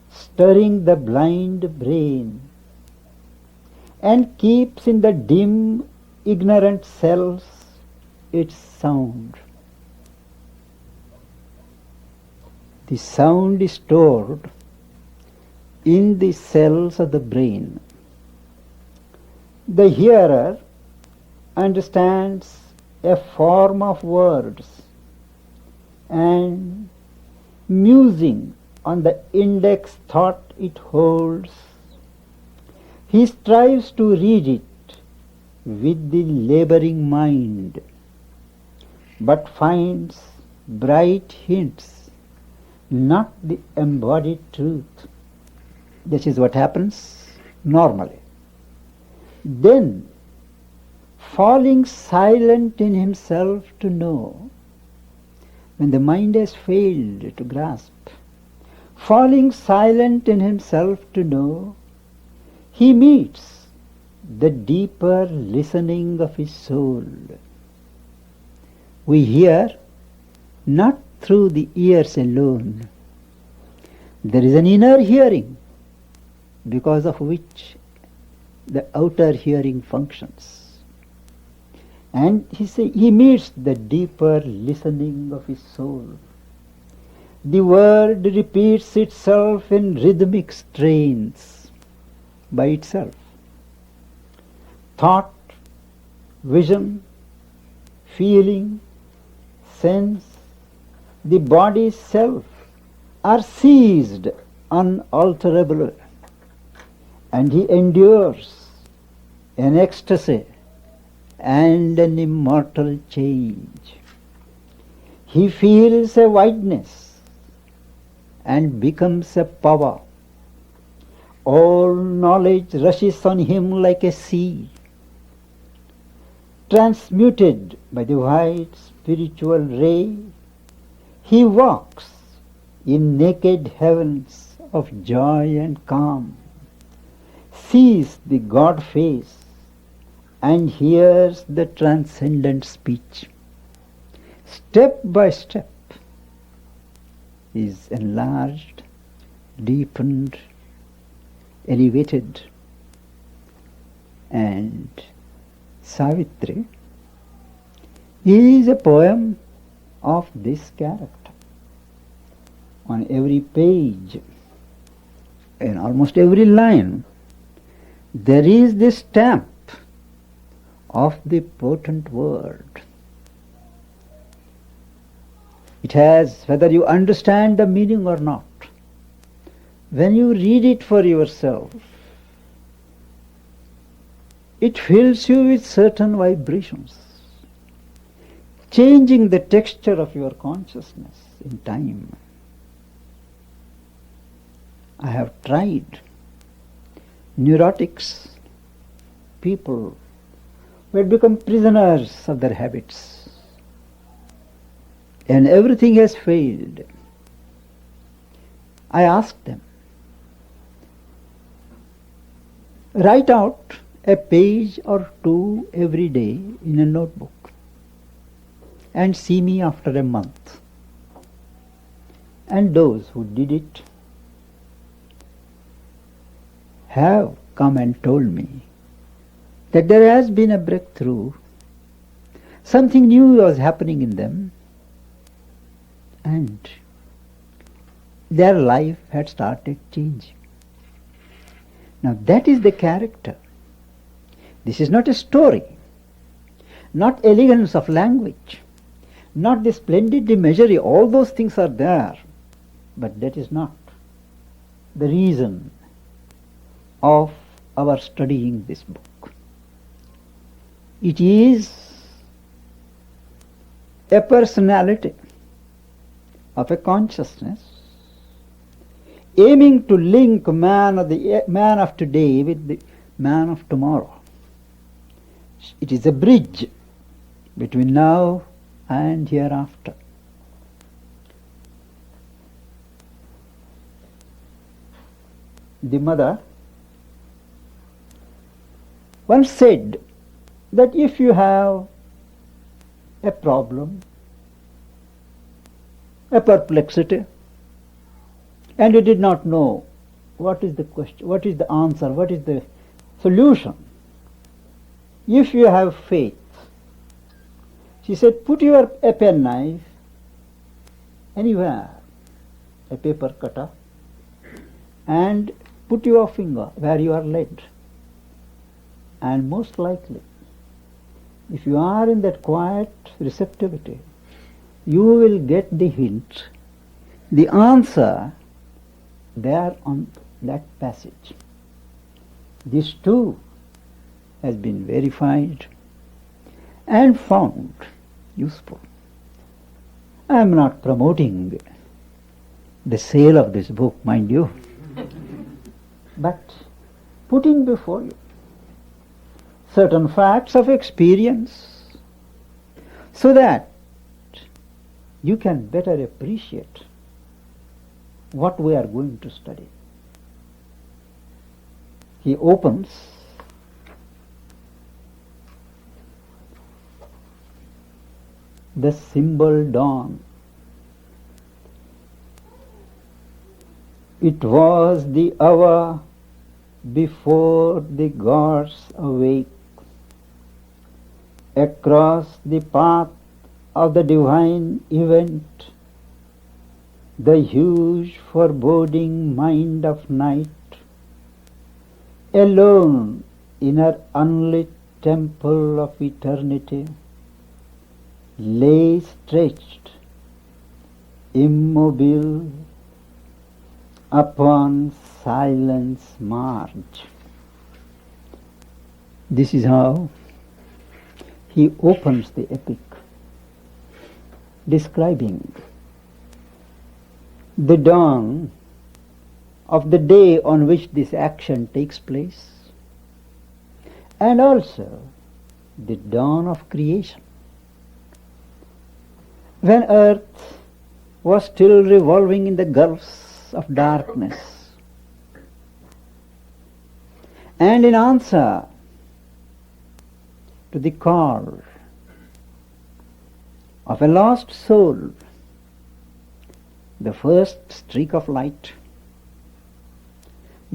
S2: stirring the blind brain, and keeps in the dim, ignorant cells its sound. The sound is stored in the cells of the brain. The hearer understands a form of words, and musing on the index thought it holds, he strives to read it with the laboring mind, but finds bright hints, not the embodied truth. This is what happens normally. Then, falling silent in himself to know, when the mind has failed to grasp, falling silent in himself to know, he meets the deeper listening of his soul. We hear not through the ears alone. There is an inner hearing because of which the outer hearing functions. And he meets the deeper listening of his soul. The word repeats itself in rhythmic strains by itself. Thought, vision, feeling, sense, the body's self are seized unalterable, and he endures an ecstasy and an immortal change. He feels a wideness and becomes a power. All knowledge rushes on him like a sea, transmuted by the white spiritual ray. He walks in naked heavens of joy and calm, sees the God face, and hears the transcendent speech. Step by step is enlarged, deepened, elevated, and Savitri is a poem of this character. On every page, in almost every line, there is this stamp of the potent word. It has, whether you understand the meaning or not. When you read it for yourself, it fills you with certain vibrations, changing the texture of your consciousness in time. I have tried. Neurotics, people who had become prisoners of their habits, and everything has failed. I asked them, write out a page or two every day in a notebook and see me after a month. And those who did it have come and told me that there has been a breakthrough, something new was happening in them, and their life had started changing. Now that is the character. This is not a story, not elegance of language, not the splendid imagery. All those things are there, but that is not the reason of our studying this book. It is a personality of a consciousness aiming to link man of today with the man of tomorrow. It is a bridge between now and hereafter. The mother once said that if you have a problem, a perplexity, and you did not know what is the question, what is the answer, what is the solution, if you have faith, she said, put a penknife anywhere, a paper cutter, and put your finger where you are led. And most likely, if you are in that quiet receptivity, you will get the hint, the answer there on that passage. This too has been verified and found useful. I am not promoting the sale of this book, mind you, but putting before you certain facts of experience so that you can better appreciate what we are going to study. He opens the symbol dawn. It was the hour before the gods awake. Across the path of the divine event, the huge foreboding mind of night, alone in her unlit temple of eternity, lay stretched, immobile, upon silence march. This is how he opens the epic, describing the dawn of the day on which this action takes place, and also the dawn of creation, when earth was still revolving in the gulfs of darkness. And in answer to the call of a lost soul, the first streak of light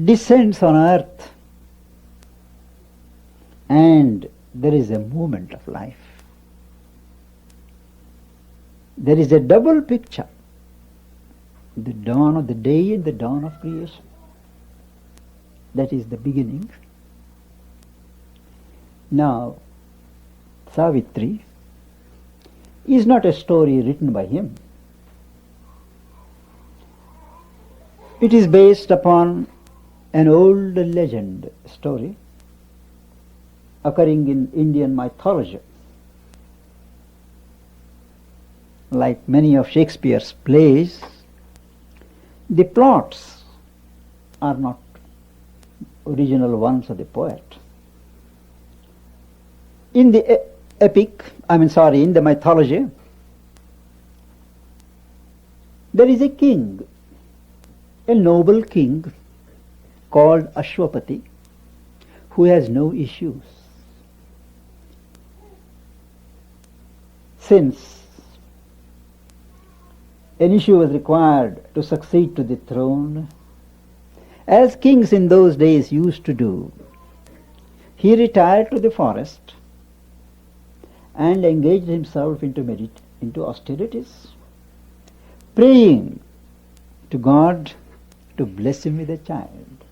S2: descends on earth, and there is a movement of life. There is a double picture, the dawn of the day and the dawn of creation. That is the beginning. Now, Savitri is not a story written by him. It is based upon an old legend story occurring in Indian mythology. Like many of Shakespeare's plays, the plots are not original ones of the poet. In the in the mythology, there is a king, a noble king called Ashwapati, who has no issues. Since an issue was required to succeed to the throne, as kings in those days used to do, he retired to the forest and engaged himself into austerities, praying to God to bless him with a child.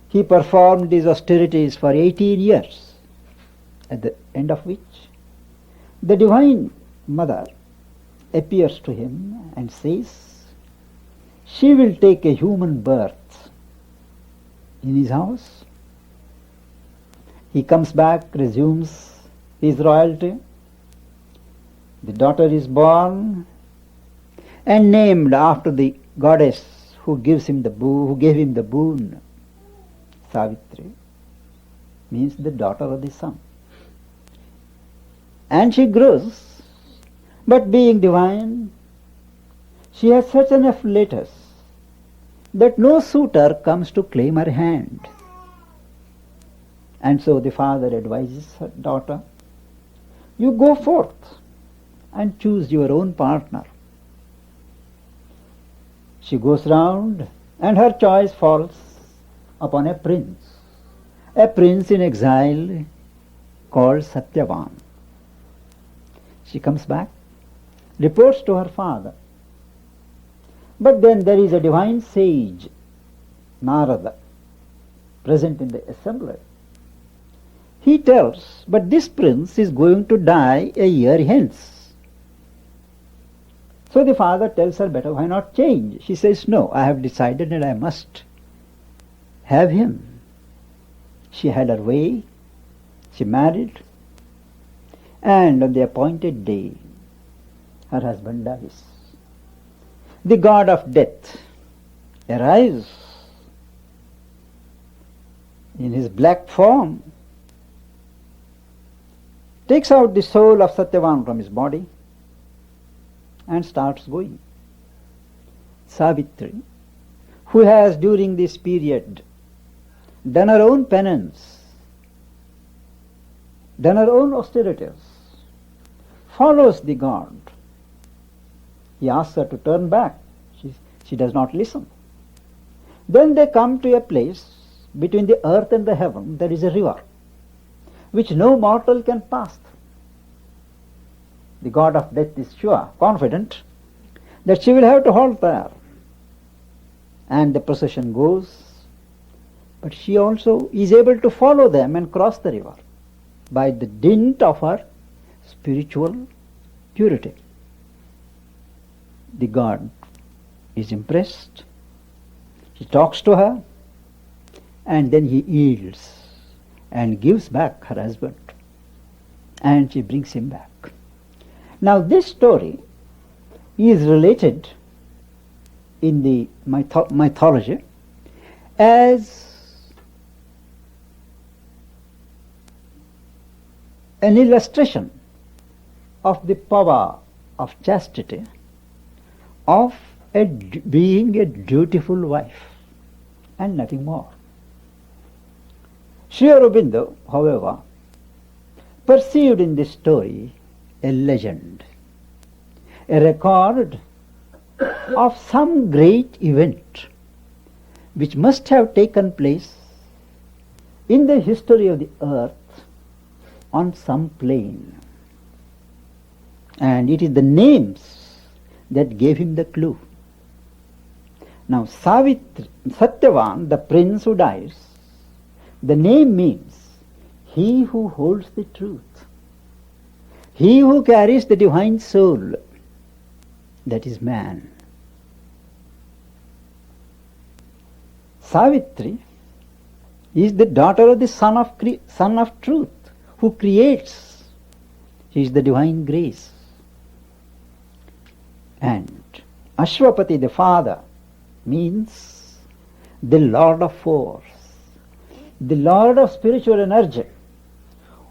S2: He performed these austerities for 18 years, at the end of which the Divine Mother appears to him and says she will take a human birth in his house. He comes back, resumes his royalty. The daughter is born and named after the goddess who gave him the boon. Savitri means the daughter of the sun. And she grows, but being divine, she has such an afflatus that no suitor comes to claim her hand. And so the father advises her daughter, you go forth and choose your own partner. She goes round and her choice falls upon a prince in exile called Satyavan. She comes back, reports to her father. But then there is a divine sage, Narada, present in the assembly. He tells, but this prince is going to die a year hence. So the father tells her, better why not change? She says, no, I have decided that I must have him. She had her way, she married, and on the appointed day, her husband dies. The god of death arrives in his black form, takes out the soul of Satyavan from his body and starts going. Savitri, who has during this period done her own penance, done her own austerities, follows the god. He asks her to turn back. She does not listen. Then they come to a place between the earth and the heaven. There is a river which no mortal can pass through. The god of death is sure, confident, that she will have to halt there. And the procession goes, but she also is able to follow them and cross the river by the dint of her spiritual purity. The god is impressed. He talks to her, and then he yields and gives back her husband, and she brings him back. Now this story is related in the mythology as an illustration of the power of chastity, of being a dutiful wife, and nothing more. Sri Aurobindo, however, perceived in this story a legend, a record of some great event which must have taken place in the history of the earth on some plane. And it is the names that gave him the clue. Now Savitri, Satyavan, the prince who dies, the name means he who holds the truth, he who carries the divine soul, that is man. Savitri is the daughter of the Son of Truth, who creates. He is the divine grace. And Ashwapati, the father, means the Lord of force, the Lord of spiritual energy,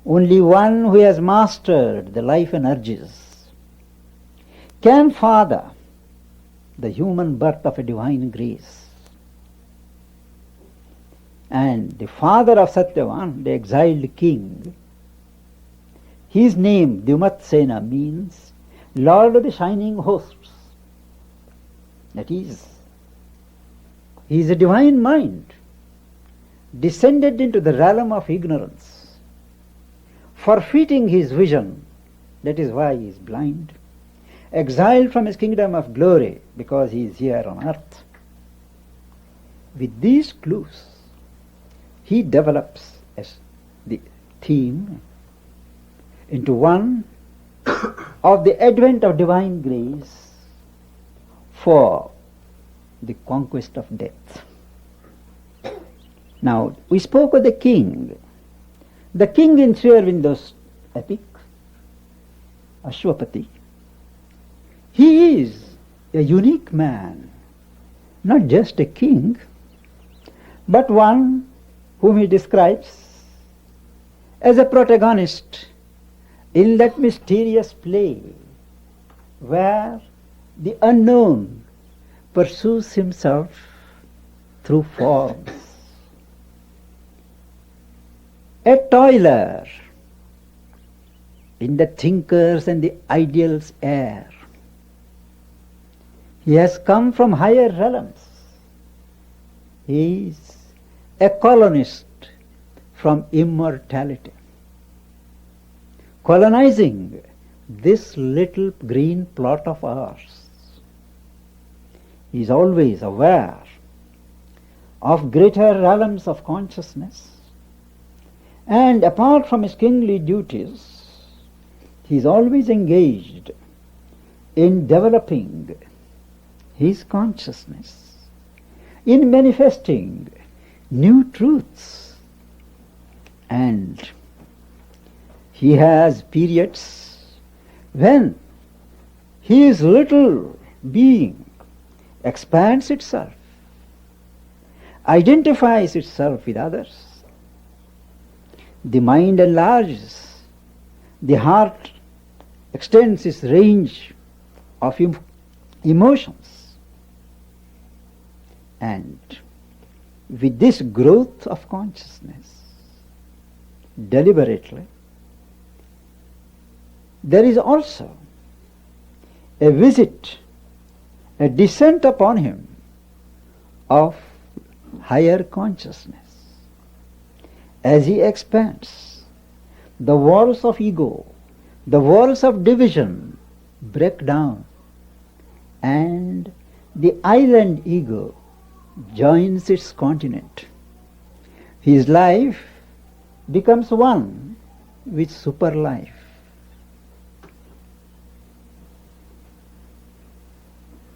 S2: only one who has mastered the life energies can father the human birth of a divine grace. And the father of Satyavan, the exiled king, his name, Dyumatsena, means Lord of the shining hosts. That is, he is a divine mind, descended into the realm of ignorance, forfeiting his vision, that is why he is blind, exiled from his kingdom of glory because he is here on earth. With these clues, he develops as the theme into one of the advent of divine grace for the conquest of death. Now, we spoke of the king. The king in Sri Aurobindo's epic, Ashwapati, he is a unique man, not just a king, but one whom he describes as a protagonist in that mysterious play where the unknown pursues himself through forms. A toiler in the thinkers and the ideals air. He has come from higher realms. He is a colonist from immortality, colonizing this little green plot of ours. He is always aware of greater realms of consciousness, and apart from his kingly duties, he is always engaged in developing his consciousness, in manifesting new truths. And he has periods when his little being expands itself, identifies itself with others. The mind enlarges, the heart extends its range of emotions. And with this growth of consciousness, deliberately, there is also a visit, a descent upon him of higher consciousness. As he expands, the walls of ego, the walls of division break down, and the island ego joins its continent. His life becomes one with super life.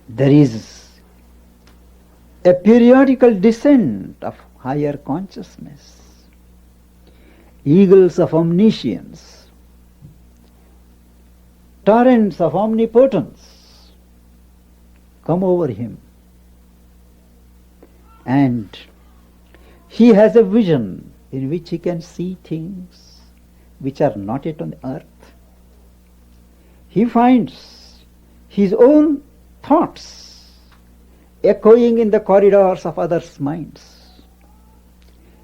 S2: There is a periodical descent of higher consciousness. Eagles of omniscience, torrents of omnipotence come over him, and he has a vision in which he can see things which are not yet on the earth. He finds his own thoughts echoing in the corridors of others' minds.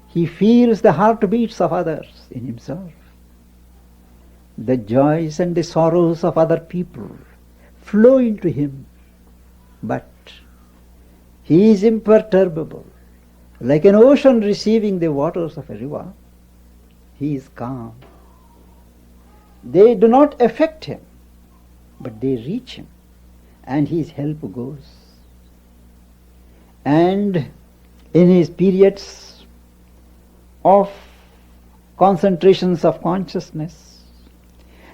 S2: He feels the heartbeats of others in himself. The joys and the sorrows of other people flow into him, but he is imperturbable. Like an ocean receiving the waters of a river, he is calm. They do not affect him, but they reach him, and his help goes. And in his periods of concentrations of consciousness,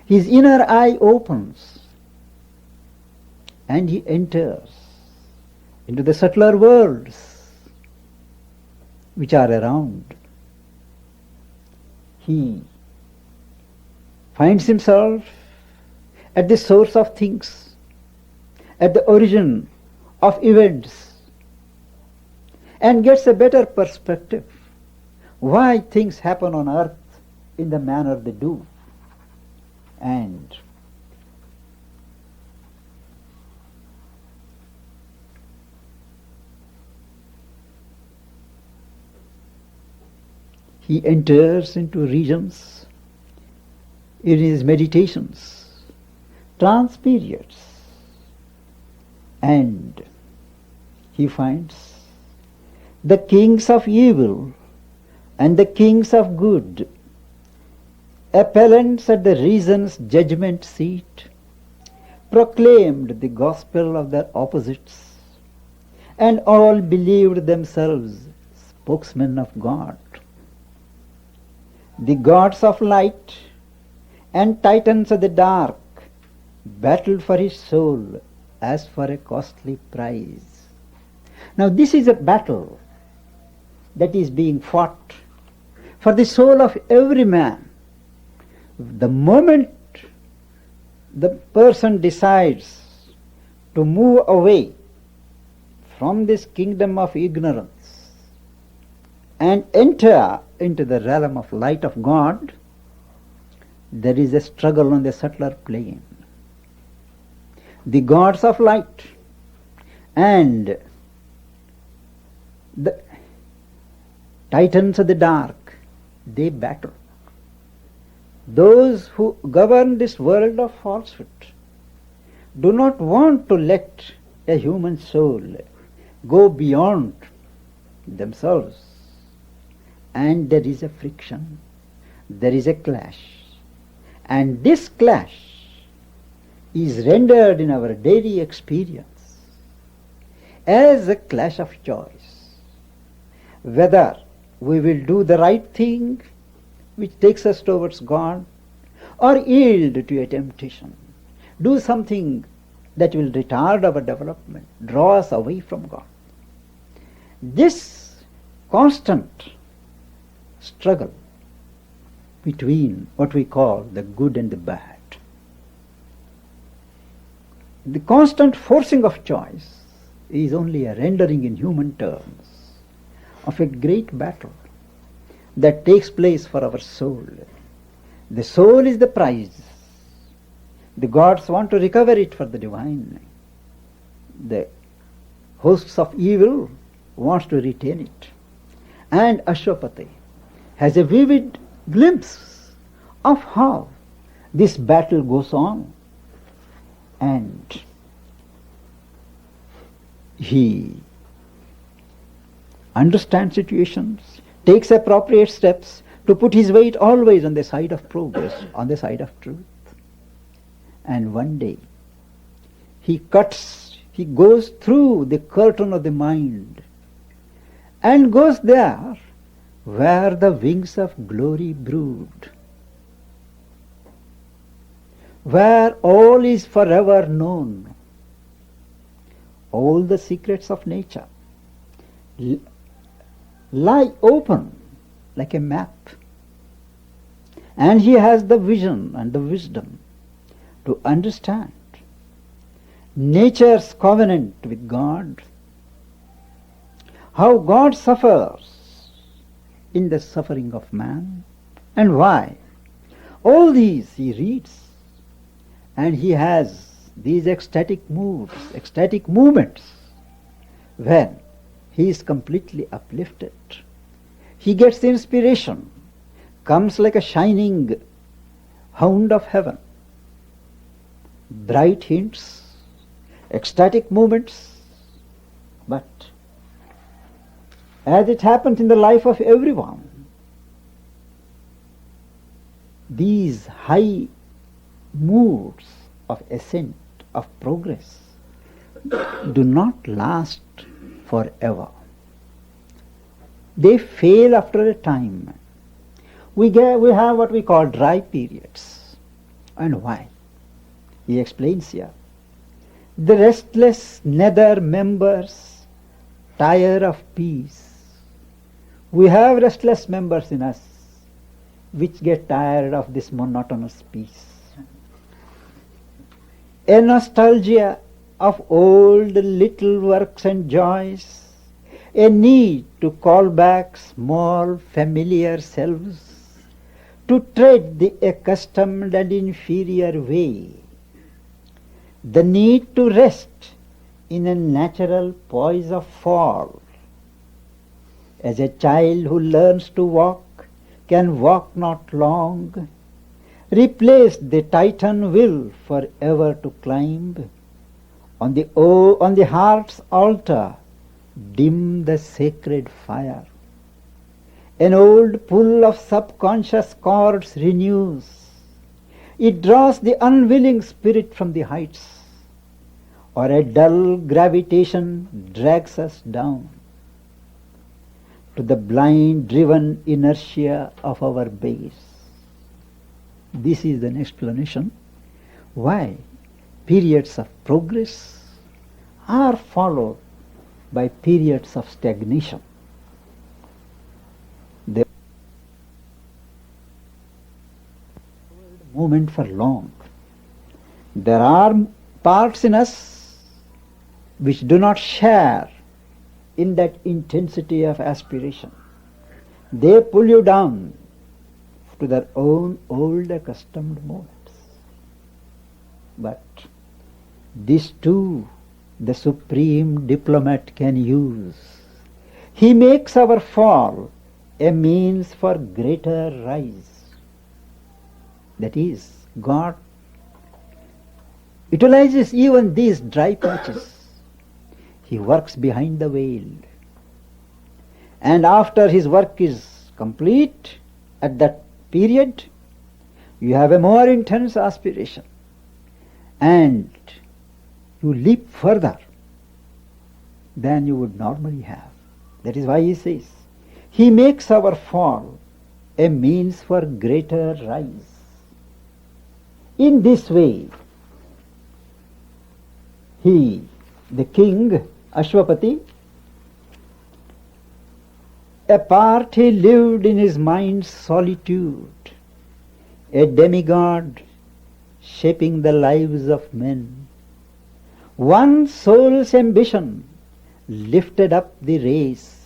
S2: his inner eye opens and he enters into the subtler worlds which are around. He finds himself at the source of things, at the origin of events, and gets a better perspective why things happen on earth in the manner they do. And he enters into regions in his meditations, trance periods, and he finds the kings of evil and the kings of good, appellants at the reason's judgment seat, proclaimed the gospel of their opposites, and all believed themselves spokesmen of God. The gods of light and titans of the dark battled for his soul as for a costly prize. Now this is a battle that is being fought for the soul of every man. The moment the person decides to move away from this kingdom of ignorance and enter into the realm of light of God, there is a struggle on the subtler plane. The gods of light and the titans of the dark, they battle. Those who govern this world of falsehood do not want to let a human soul go beyond themselves. And there is a friction, there is a clash. And this clash is rendered in our daily experience as a clash of choice. Whether we will do the right thing which takes us towards God, or yield to a temptation, do something that will retard our development, draw us away from God. This constant struggle between what we call the good and the bad, the constant forcing of choice, is only a rendering in human terms of a great battle that takes place for our soul. The soul is the prize. The gods want to recover it for the divine. The hosts of evil wants to retain it. And Ashwapati has a vivid glimpse of how this battle goes on. And he understands situations, takes appropriate steps to put his weight always on the side of progress, on the side of truth. And one day he goes through the curtain of the mind and goes there where the wings of glory brood, where all is forever known, all the secrets of nature lie open like a map. And he has the vision and the wisdom to understand nature's covenant with God, how God suffers in the suffering of man, and why. All these he reads, and he has these ecstatic moods, ecstatic moments when he is completely uplifted. He gets the inspiration, comes like a shining hound of heaven. Bright hints, ecstatic moments, but as it happens in the life of everyone, these high moods of ascent, of progress, do not last forever. They fail after a time. We have what we call dry periods. And why? He explains here. The restless nether members tire of peace, We have restless members in us which get tired of this monotonous peace. A nostalgia of old little works and joys, a need to call back small familiar selves, to tread the accustomed and inferior way, the need to rest in a natural poise of fall. As a child who learns to walk can walk not long, replace the Titan will forever to climb. On the heart's altar, dim the sacred fire. An old pull of subconscious chords renews. It draws the unwilling spirit from the heights, or a dull gravitation drags us down to the blind-driven inertia of our base. This is an explanation why periods of progress are followed by periods of stagnation. The movement for long. There are parts in us which do not share in that intensity of aspiration. They pull you down to their own old accustomed movements. But this too the supreme diplomat can use. He makes our fall a means for greater rise. That is, God utilizes even these dry patches. He works behind the veil. And after his work is complete, at that period, you have a more intense aspiration. And you leap further than you would normally have. That is why he says, he makes our fall a means for greater rise. In this way, he, the king, Ashwapati, apart he lived in his mind's solitude, a demigod shaping the lives of men. One soul's ambition lifted up the race.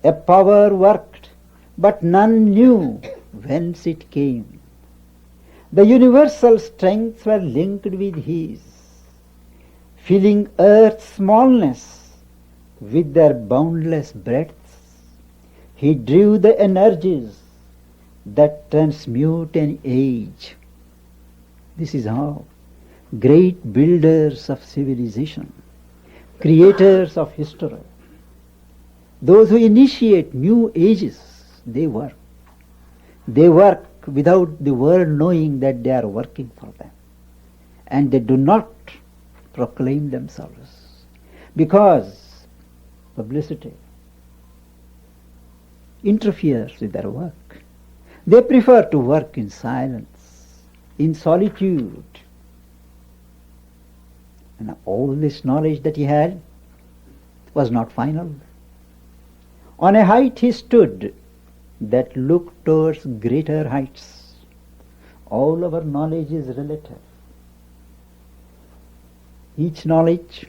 S2: A power worked, but none knew whence it came. The universal strengths were linked with his, filling earth's smallness with their boundless breadths. He drew the energies that transmute an age. This is how great builders of civilization, creators of history, those who initiate new ages, they work. They work without the world knowing that they are working for them. And they do not proclaim themselves, because publicity interferes with their work. They prefer to work in silence, in solitude. And all this knowledge that he had was not final. On a height he stood that looked towards greater heights. All our knowledge is relative. Each knowledge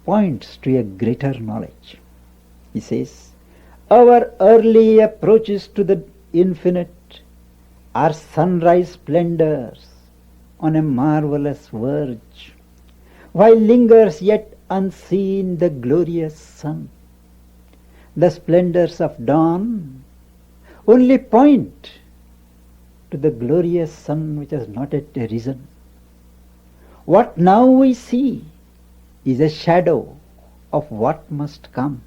S2: points to a greater knowledge. He says, our early approaches to the infinite are sunrise splendors on a marvelous verge, while lingers yet unseen the glorious sun. The splendors of dawn only point to the glorious sun which has not yet arisen. What now we see is a shadow of what must come.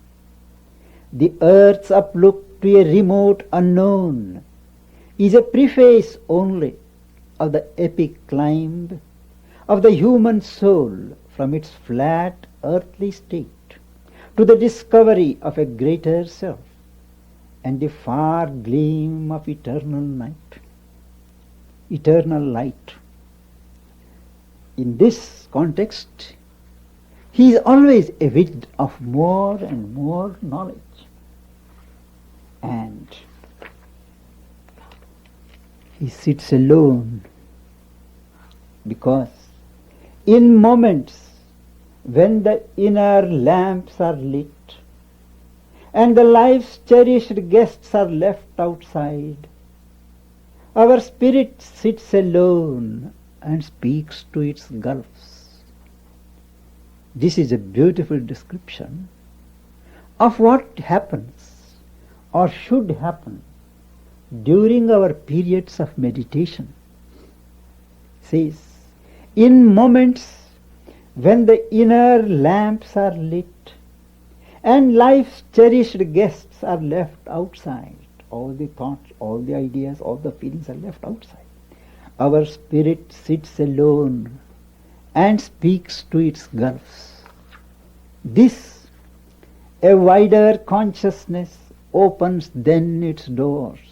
S2: The earth's uplook to a remote unknown is a preface only of the epic climb of the human soul from its flat earthly state to the discovery of a greater self and the far gleam of eternal night, eternal light. In this context, he is always avid of more and more knowledge. And he sits alone because in moments when the inner lamps are lit and the life's cherished guests are left outside, our spirit sits alone and speaks to its gulfs. This is a beautiful description of what happens or should happen during our periods of meditation. It says, in moments when the inner lamps are lit and life's cherished guests are left outside, all the thoughts, all the ideas, all the feelings are left outside, our spirit sits alone and speaks to its gulfs. This, a wider consciousness, opens then its doors